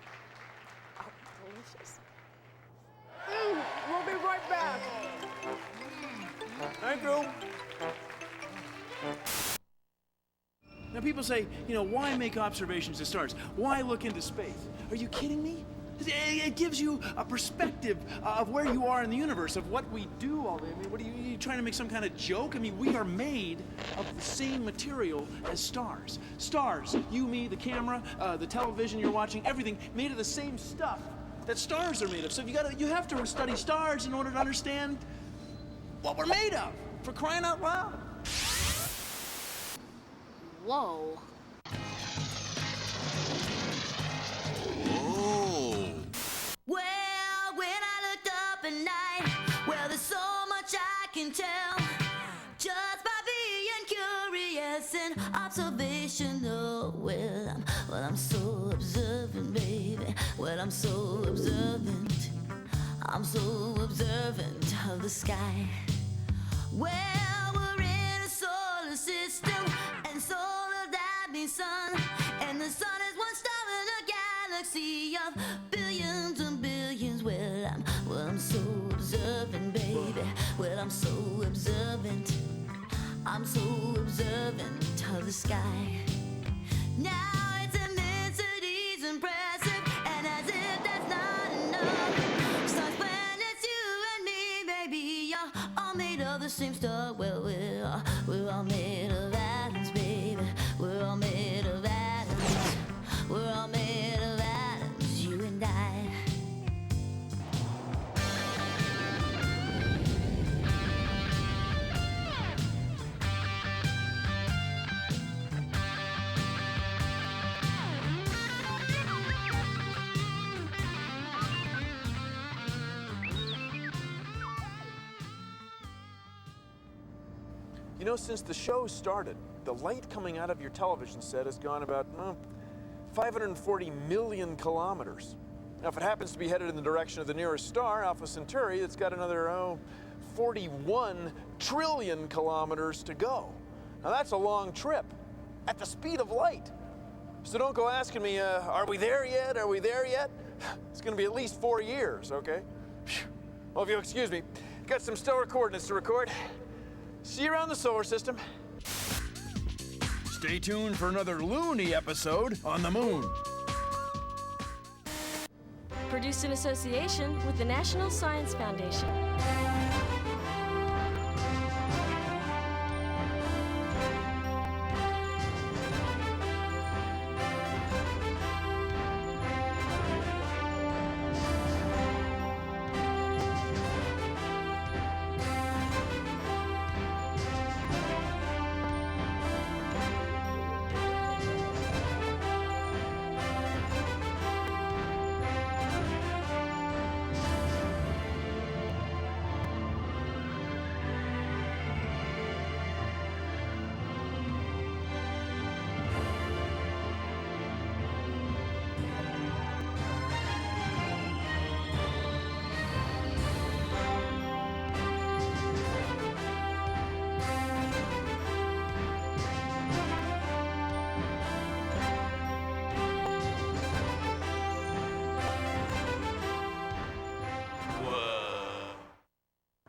Oh, delicious. We'll be right back. Thank you. Now, people say, why make observations of stars? Why look into space? Are you kidding me? It gives you a perspective of where you are in the universe, of what we do all day. I mean, what are you trying to make some kind of joke? I mean, we are made of the same material as stars. Stars, you, me, the camera, the television you're watching, everything made of the same stuff that stars are made of. So you have to study stars in order to understand what we're made of, for crying out loud. Whoa. Well, when I looked up at night, well, there's so much I can tell just by being curious and observational. Well, I'm so observant, baby. Well, I'm so observant. I'm so observant of the sky. Well, we're in a solar system, and solar, that means sun. And the sun is one star in a galaxy of billions and billions. Well, I'm so observant, baby. Well, I'm so observant. I'm so observant of the sky. Now its immensity's impressive, and as if that's not enough, stars, planets, you and me, baby, are all made of the same stuff. Well, we're all made of atoms, baby. We're all made of atoms. We're all made of atoms, you and I. Since the show started, the light coming out of your television set has gone about 540 million kilometers. Now, if it happens to be headed in the direction of the nearest star, Alpha Centauri, it's got another 41 trillion kilometers to go. Now, that's a long trip at the speed of light. So don't go asking me, are we there yet? Are we there yet? It's going to be at least 4 years, okay? Well, if you'll excuse me, got some stellar coordinates to record. See you around the solar system. Stay tuned for another loony episode on the moon. Produced in association with the National Science Foundation.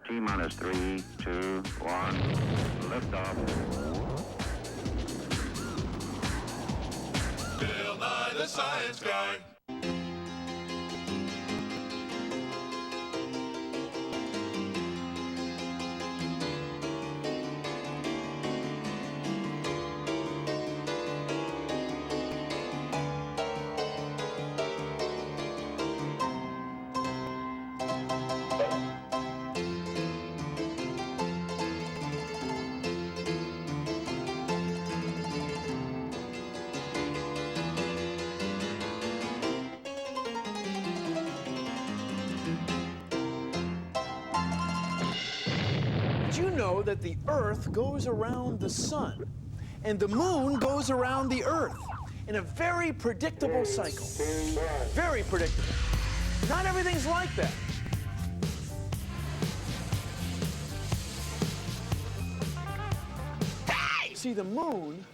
T-minus 3, 2, 1, liftoff. Bill Nye the Science Guy. know that the Earth goes around the sun, and the moon goes around the Earth in a very predictable cycle. Very predictable. Not everything's like that. See, the moon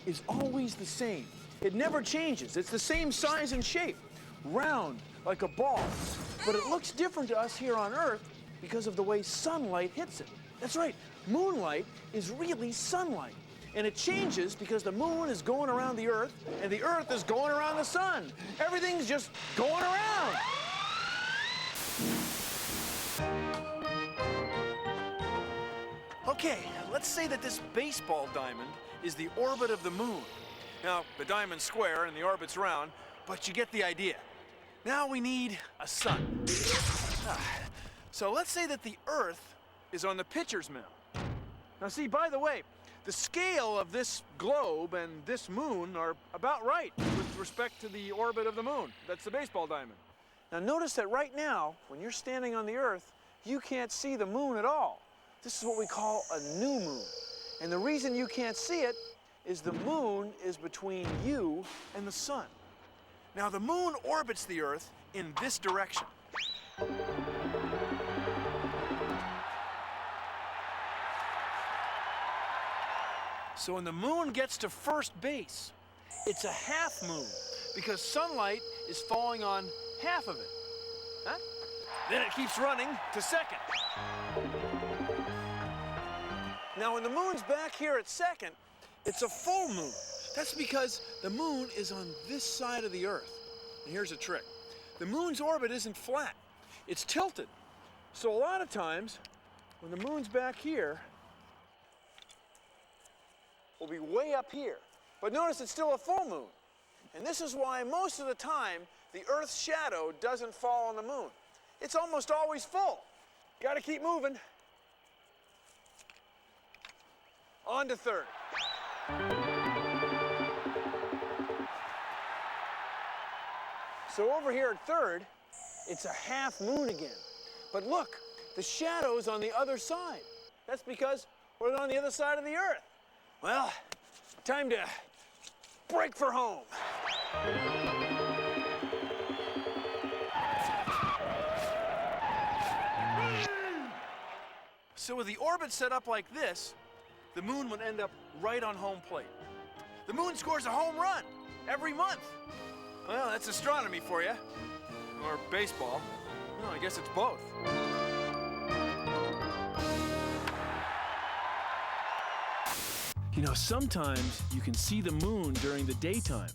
is always the same. It never changes. It's the same size and shape, round like a ball. But it looks different to us here on Earth because of the way sunlight hits it. That's right, moonlight is really sunlight. And it changes because the moon is going around the Earth and the Earth is going around the sun. Everything's just going around. Okay, let's say that this baseball diamond is the orbit of the moon. Now, the diamond's square and the orbit's round, but you get the idea. Now we need a sun. So let's say that the Earth is on the pitcher's mound. Now see, by the way, the scale of this globe and this moon are about right with respect to the orbit of the moon. That's the baseball diamond. Now notice that right now, when you're standing on the Earth, you can't see the moon at all. This is what we call a new moon. And the reason you can't see it is the moon is between you and the sun. Now the moon orbits the Earth in this direction. So when the moon gets to first base, it's a half moon because sunlight is falling on half of it. Huh? Then it keeps running to second. Now when the moon's back here at second, it's a full moon. That's because the moon is on this side of the Earth. And here's a trick. The moon's orbit isn't flat, it's tilted. So a lot of times, when the moon's back here, will be way up here. But notice it's still a full moon. And this is why most of the time, the Earth's shadow doesn't fall on the moon. It's almost always full. Gotta keep moving. On to third. So over here at third, it's a half moon again. But look, the shadow's on the other side. That's because we're on the other side of the Earth. Well, time to break for home. So with the orbit set up like this, the moon would end up right on home plate. The moon scores a home run every month. Well, that's astronomy for you. Or baseball. Well, I guess it's both. You know, sometimes you can see the moon during the daytime.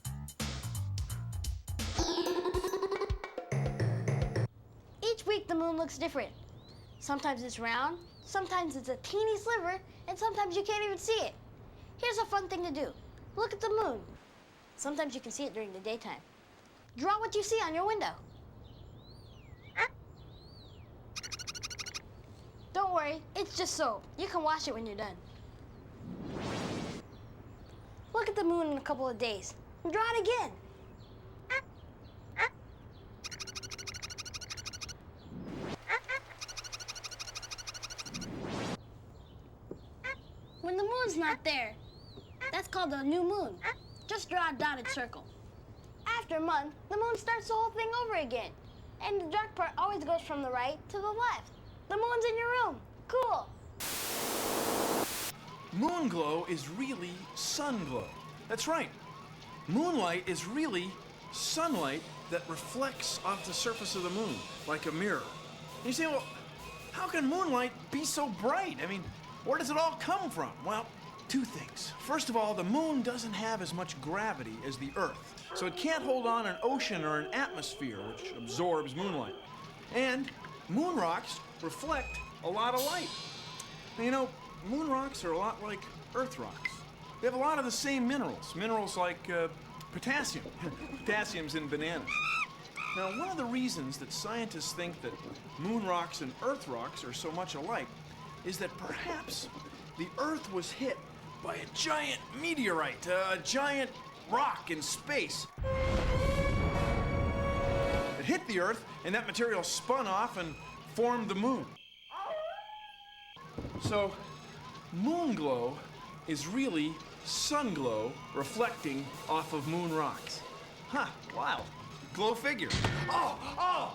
Each week the moon looks different. Sometimes it's round, sometimes it's a teeny sliver, and sometimes you can't even see it. Here's a fun thing to do. Look at the moon. Sometimes you can see it during the daytime. Draw what you see on your window. Don't worry, it's just soap. You can wash it when you're done. Look at the moon in a couple of days. Draw it again. When the moon's not there, that's called a new moon. Just draw a dotted circle. After a month, the moon starts the whole thing over again. And the dark part always goes from the right to the left. The moon's in your room. Cool. Moon glow is really sun glow. That's right. Moonlight is really sunlight that reflects off the surface of the moon, like a mirror. And you say, well, how can moonlight be so bright? I mean, where does it all come from? Well, two things. First of all, the moon doesn't have as much gravity as the Earth, so it can't hold on an ocean or an atmosphere which absorbs moonlight. And moon rocks reflect a lot of light. Now, you know, moon rocks are a lot like Earth rocks. They have a lot of the same minerals. Minerals like potassium. Potassium's in bananas. Now, one of the reasons that scientists think that moon rocks and Earth rocks are so much alike is that perhaps the Earth was hit by a giant meteorite, a giant rock in space. It hit the Earth, and that material spun off and formed the moon. So moon glow is really sun glow reflecting off of moon rocks. Huh, wild. Glow figure. Oh!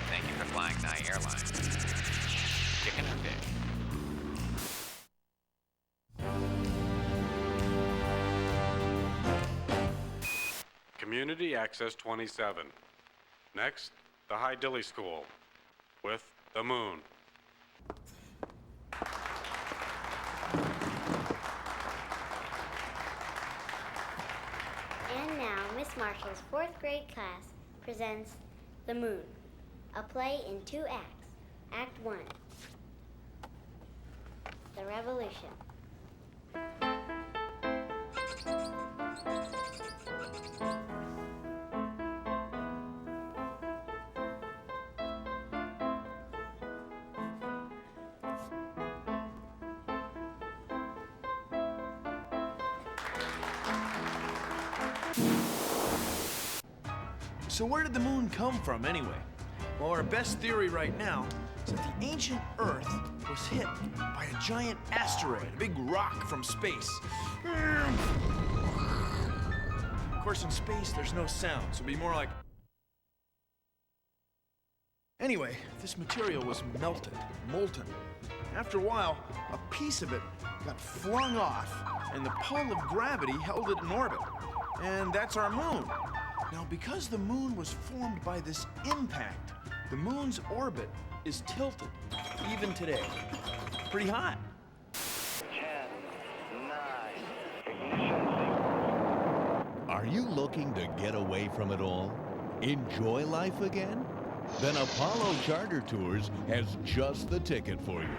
Thank you for flying Nye Airlines. Chicken or fish? Community Access 27. Next, the High Dilly School with the moon. And now, Miss Marshall's 4th grade class presents The Moon, a play in 2 acts. Act 1, The Revolution. So where did the moon come from anyway? Well, our best theory right now is that the ancient Earth was hit by a giant asteroid, a big rock from space. Of course, in space, there's no sound, so it'd be more like... Anyway, this material was melted, molten. After a while, a piece of it got flung off, and the pull of gravity held it in orbit. And that's our moon. Now, because the moon was formed by this impact, the moon's orbit is tilted, even today. Pretty hot. 10, 9, ignition. Are you looking to get away from it all? Enjoy life again? Then Apollo Charter Tours has just the ticket for you.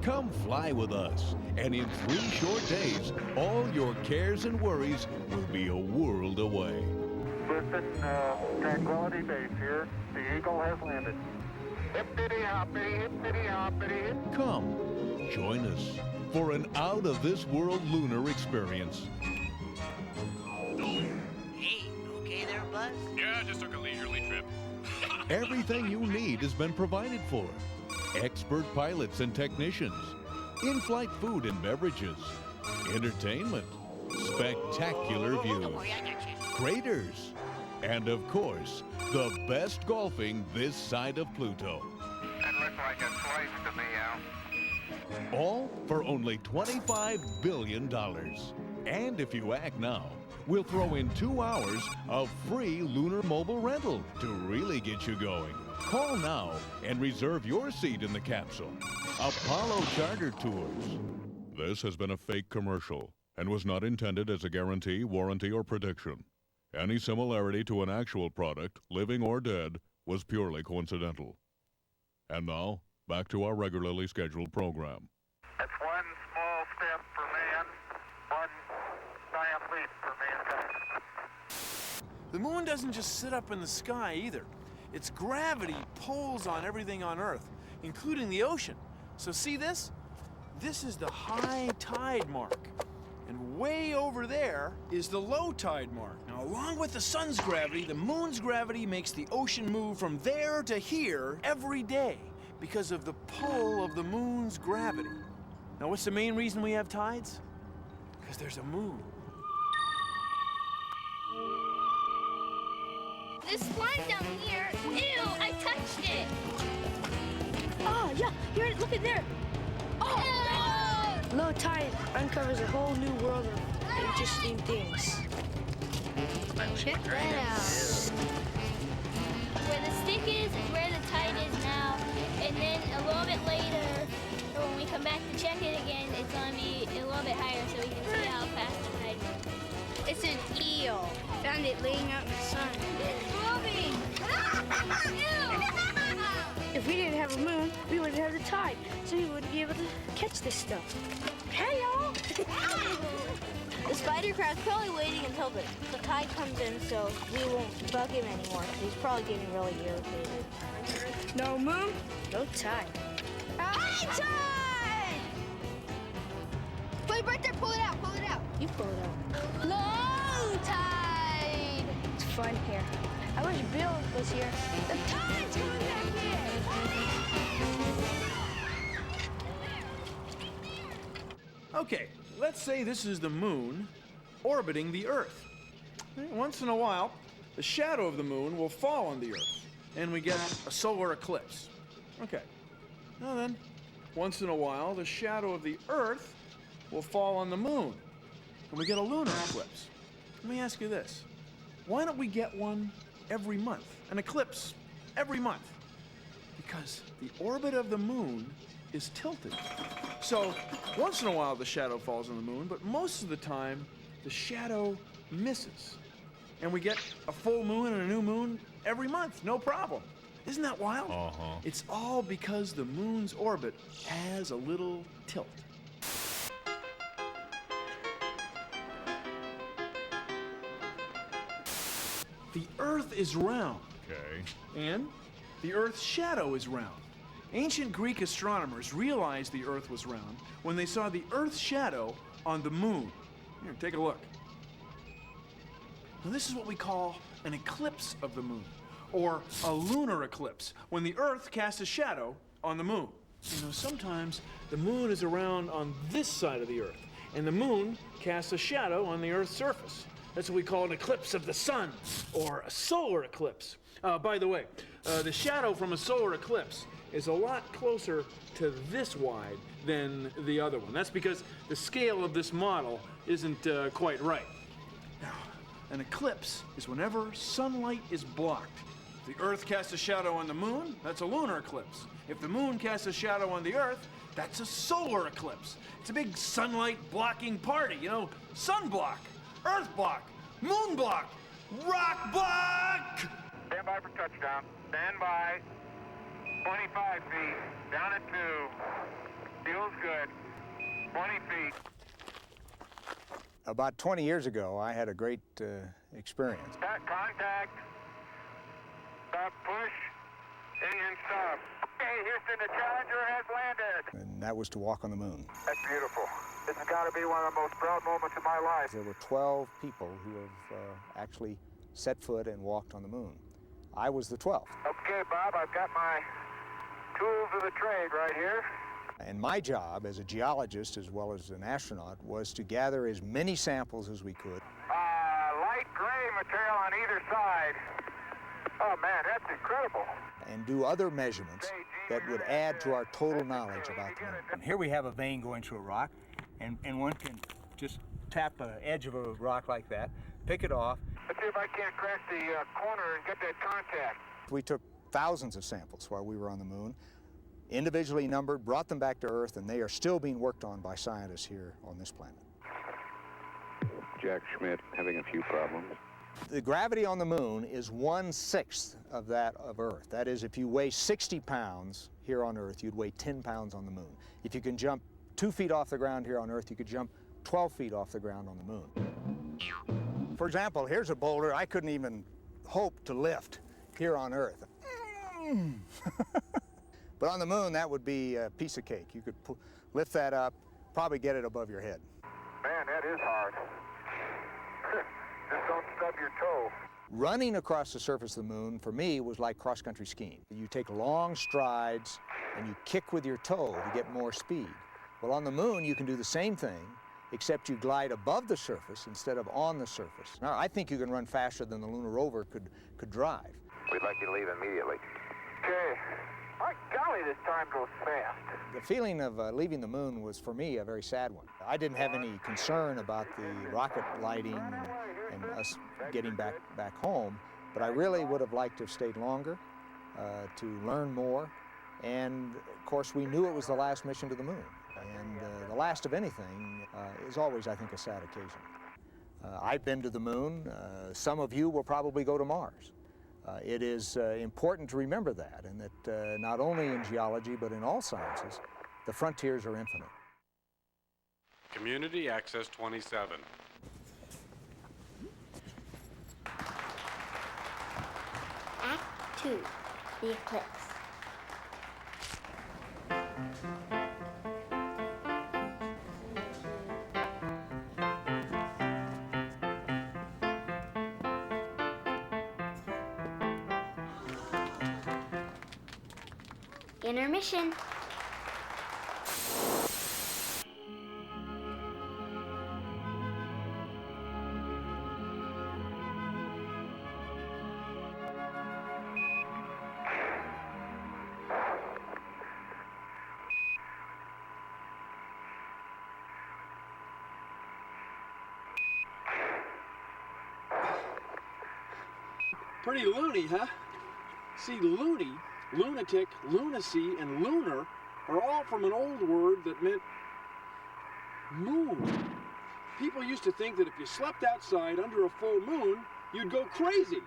Come fly with us, and in 3 short days, all your cares and worries will be a world away. Listen, Tranquility Base here. The Eagle has landed. Hippity-hoppity, hippity-hoppity. Come, join us for an out-of-this-world lunar experience. Hey, okay there, Buzz? Yeah, just took a leisurely trip. Everything you need has been provided for. Expert pilots and technicians, in-flight food and beverages, entertainment, spectacular views, craters, and of course, the best golfing this side of Pluto. That looks like a slice to me, Al. All for only $25 billion. And if you act now, we'll throw in 2 hours of free lunar mobile rental to really get you going. Call now and reserve your seat in the capsule. Apollo Charter Tours. This has been a fake commercial and was not intended as a guarantee, warranty, or prediction. Any similarity to an actual product, living or dead, was purely coincidental. And now, back to our regularly scheduled program. That's one small step for man, one giant leap for mankind. The moon doesn't just sit up in the sky either. Its gravity pulls on everything on Earth, including the ocean. So see this? This is the high tide mark. And way over there is the low tide mark. Now, along with the sun's gravity, the moon's gravity makes the ocean move from there to here every day because of the pull of the moon's gravity. Now, what's the main reason we have tides? Because there's a moon. This slime down here, ew, I touched it. Oh, yeah, here, look at there. Oh! Low tide uncovers a whole new world of interesting things. Check that out. Where the stick is where the tide is now, and then a little bit later, when we come back to check it again, it's gonna be a little bit higher so we can see how fast the tide moves. It's an eel. Found it laying out in the sun. It's moving! If we didn't have a moon, we wouldn't have the tide, so we wouldn't be able to catch this stuff. Hey, y'all! The spider crab's probably waiting until the tide comes in so we won't bug him anymore because he's probably getting really irritated. No moon, no tide. High tide! Wait, right there, pull it out, pull it out. You pull it out. Low tide! It's fun here. I wish told you Bill was here. The tide's coming back here! Okay, let's say this is the moon orbiting the Earth. Once in a while, the shadow of the moon will fall on the Earth, and we get a solar eclipse. Okay. Now then, once in a while, the shadow of the Earth will fall on the moon, and we get a lunar eclipse. Let me ask you this. Why don't we get one every month? An eclipse every month? Because the orbit of the moon is tilted. So, once in a while the shadow falls on the moon, but most of the time, the shadow misses. And we get a full moon and a new moon every month, no problem. Isn't that wild? Uh-huh. It's all because the moon's orbit has a little tilt. The Earth is round. Okay. And the Earth's shadow is round. Ancient Greek astronomers realized the Earth was round when they saw the Earth's shadow on the moon. Here, take a look. Now, this is what we call an eclipse of the moon, or a lunar eclipse, when the Earth casts a shadow on the moon. You know, sometimes the moon is around on this side of the Earth, and the moon casts a shadow on the Earth's surface. That's what we call an eclipse of the sun, or a solar eclipse. By the way, the shadow from a solar eclipse is a lot closer to this wide than the other one. That's because the scale of this model isn't quite right. Now, an eclipse is whenever sunlight is blocked. If the Earth casts a shadow on the moon, that's a lunar eclipse. If the moon casts a shadow on the Earth, that's a solar eclipse. It's a big sunlight blocking party, you know, sun block, Earth block, moon block, rock block! Stand by for touchdown. Stand by. 25 feet. Down at 2. Feels good. 20 feet. About 20 years ago, I had a great experience. Contact. Stop, push. Engine stop. Okay, Houston, the Challenger has landed. And that was to walk on the moon. That's beautiful. This has got to be one of the most proud moments of my life. There were 12 people who have actually set foot and walked on the moon. I was the 12th. Okay, Bob, I've got my tools of the trade right here. And my job as a geologist as well as an astronaut was to gather as many samples as we could. Light gray material on either side. Oh man, that's incredible. And do other measurements that would add to our total knowledge about the moon. And here we have a vein going through a rock, and one can just tap the edge of a rock like that, pick it off. Let's see if I can't crack the corner and get that contact. We took thousands of samples while we were on the moon, individually numbered, brought them back to Earth, and they are still being worked on by scientists here on this planet. Jack Schmidt, having a few problems. The gravity on the moon is 1/6 of that of Earth. That is, if you weigh 60 pounds here on Earth, you'd weigh 10 pounds on the moon. If you can jump 2 feet off the ground here on Earth, you could jump 12 feet off the ground on the moon. For example, here's a boulder I couldn't even hope to lift here on Earth. But on the moon, that would be a piece of cake. You could lift that up, probably get it above your head. Man, that is hard. Just don't stub your toe. Running across the surface of the moon, for me, was like cross-country skiing. You take long strides and you kick with your toe to get more speed. Well, on the moon, you can do the same thing, except you glide above the surface instead of on the surface. Now, I think you can run faster than the lunar rover could drive. We'd like you to leave immediately. Okay. My golly, this time goes fast. The feeling of leaving the moon was, for me, a very sad one. I didn't have any concern about the rocket lighting and us getting back home, but I really would have liked to have stayed longer to learn more. And, of course, we knew it was the last mission to the moon. And the last of anything is always, I think, a sad occasion. I've been to the moon. Some of you will probably go to Mars. It is important to remember that, and that not only in geology, but in all sciences, the frontiers are infinite. Community Access 27. Act 2, the eclipse. Intermission. Pretty loony, huh? See, loony, lunatic, lunacy, and lunar are all from an old word that meant moon. People used to think that if you slept outside under a full moon, you'd go crazy.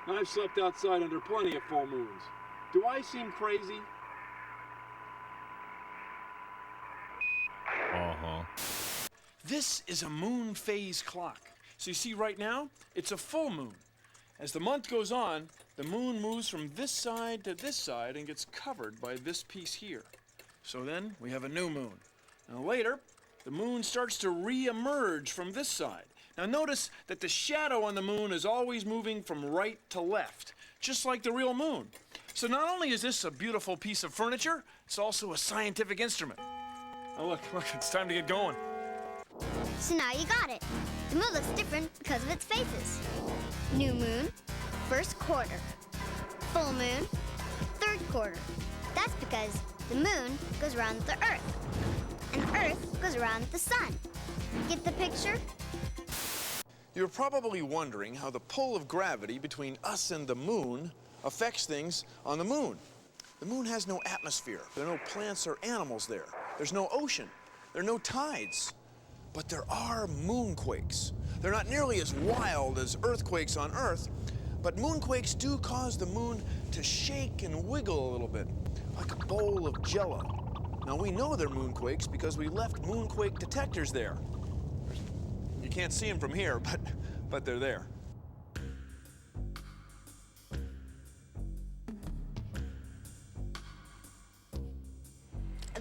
I've slept outside under plenty of full moons. Do I seem crazy? Uh-huh. This is a moon phase clock. So you see right now, it's a full moon. As the month goes on, the moon moves from this side to this side and gets covered by this piece here. So then we have a new moon. Now later, the moon starts to re-emerge from this side. Now notice that the shadow on the moon is always moving from right to left, just like the real moon. So not only is this a beautiful piece of furniture, it's also a scientific instrument. Oh look, it's time to get going. So now you got it. The moon looks different because of its phases. New moon, first quarter. Full moon, third quarter. That's because the moon goes around the Earth, and the Earth goes around the sun. Get the picture? You're probably wondering how the pull of gravity between us and the moon affects things on the moon. The moon has no atmosphere. There are no plants or animals there. There's no ocean. There are no tides. But there are moonquakes. They're not nearly as wild as earthquakes on Earth, but moonquakes do cause the moon to shake and wiggle a little bit, like a bowl of jello. Now, we know they're moonquakes because we left moonquake detectors there. You can't see them from here, but they're there.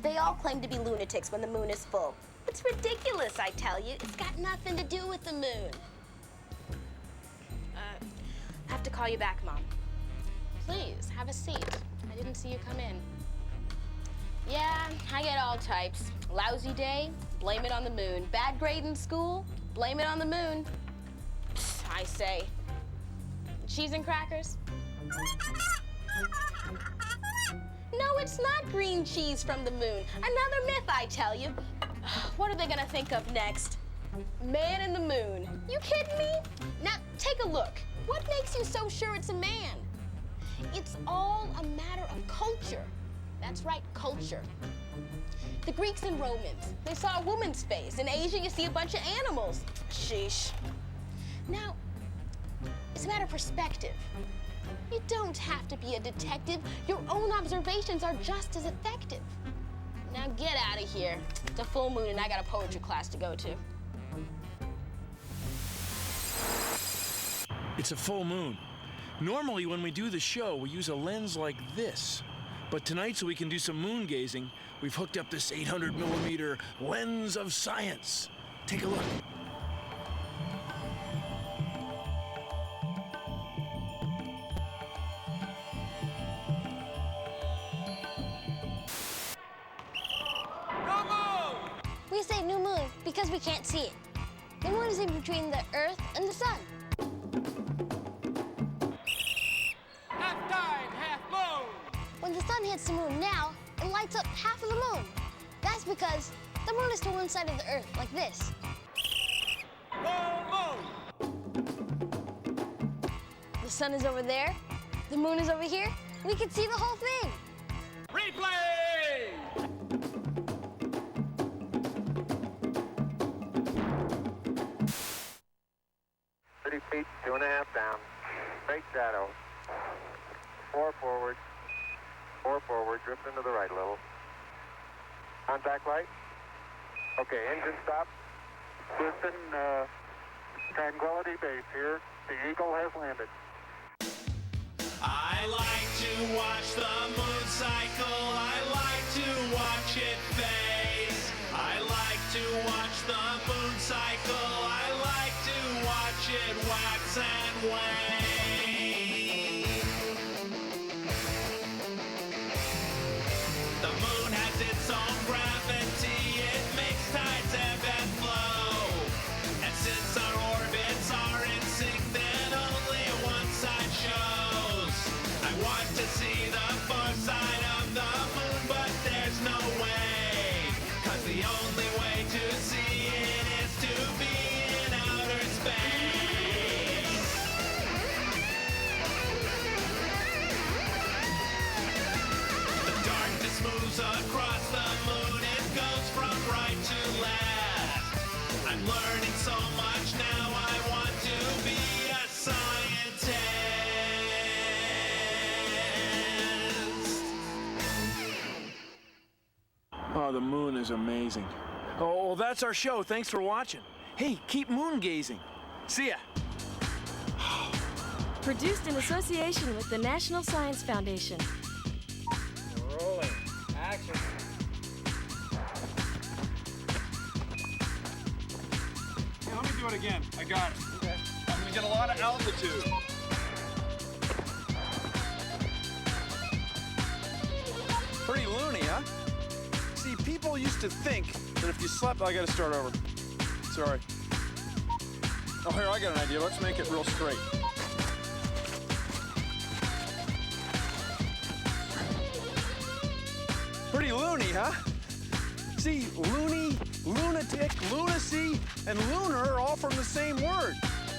They all claim to be lunatics when the moon is full. It's ridiculous, I tell you. It's got nothing to do with the moon. I have to call you back, Mom. Please, have a seat. I didn't see you come in. Yeah, I get all types. Lousy day, blame it on the moon. Bad grade in school, blame it on the moon. I say. Cheese and crackers? No, it's not green cheese from the moon. Another myth, I tell you. What are they gonna think of next? Man in the moon. You kidding me? Now, take a look. What makes you so sure it's a man? It's all a matter of culture. That's right, culture. The Greeks and Romans, they saw a woman's face. In Asia, you see a bunch of animals. Sheesh. Now, it's a matter of perspective. You don't have to be a detective. Your own observations are just as effective. Now get out of here. It's a full moon and I got a poetry class to go to. It's a full moon. Normally, when we do the show, we use a lens like this. But tonight, so we can do some moon gazing, we've hooked up this 800mm lens of science. Take a look. We say new moon because we can't see it. The moon is in between the Earth and the sun. Half tide, half moon. When the sun hits the moon now, it lights up half of the moon. That's because the moon is to one side of the Earth, like this. Full moon. The sun is over there, the moon is over here. We can see the whole thing. Replay! 30 feet, 2.5 down. Straight shadow. 4 forward. 4 forward. Drift into the right a little. Contact light. Okay, engine stop. Houston, Tranquility Base here. The Eagle has landed. I like to watch the moon cycle. I like to watch it phase. I like to watch the moon cycle. I like to watch it wax and wane. was amazing. Oh, well, that's our show. Thanks for watching. Hey, keep moon gazing. See ya. Produced in association with the National Science Foundation. Rolling. Action. Hey, let me do it again. I got it. Okay. I'm gonna get a lot of altitude. Pretty loony, huh? See, people used to think that if you slept... I gotta start over. Sorry. Oh, here, I got an idea. Let's make it real straight. Pretty loony, huh? See, loony, lunatic, lunacy, and lunar are all from the same word.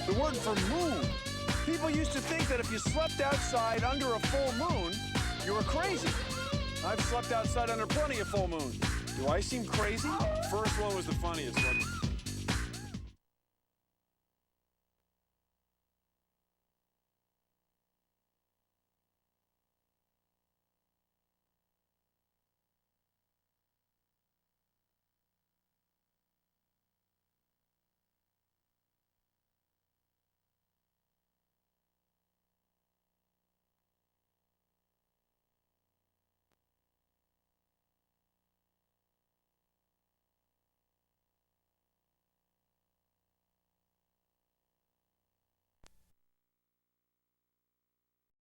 The word for moon. People used to think that if you slept outside under a full moon, you were crazy. I've slept outside under plenty of full moons. Do I seem crazy? First one was the funniest, wasn't it?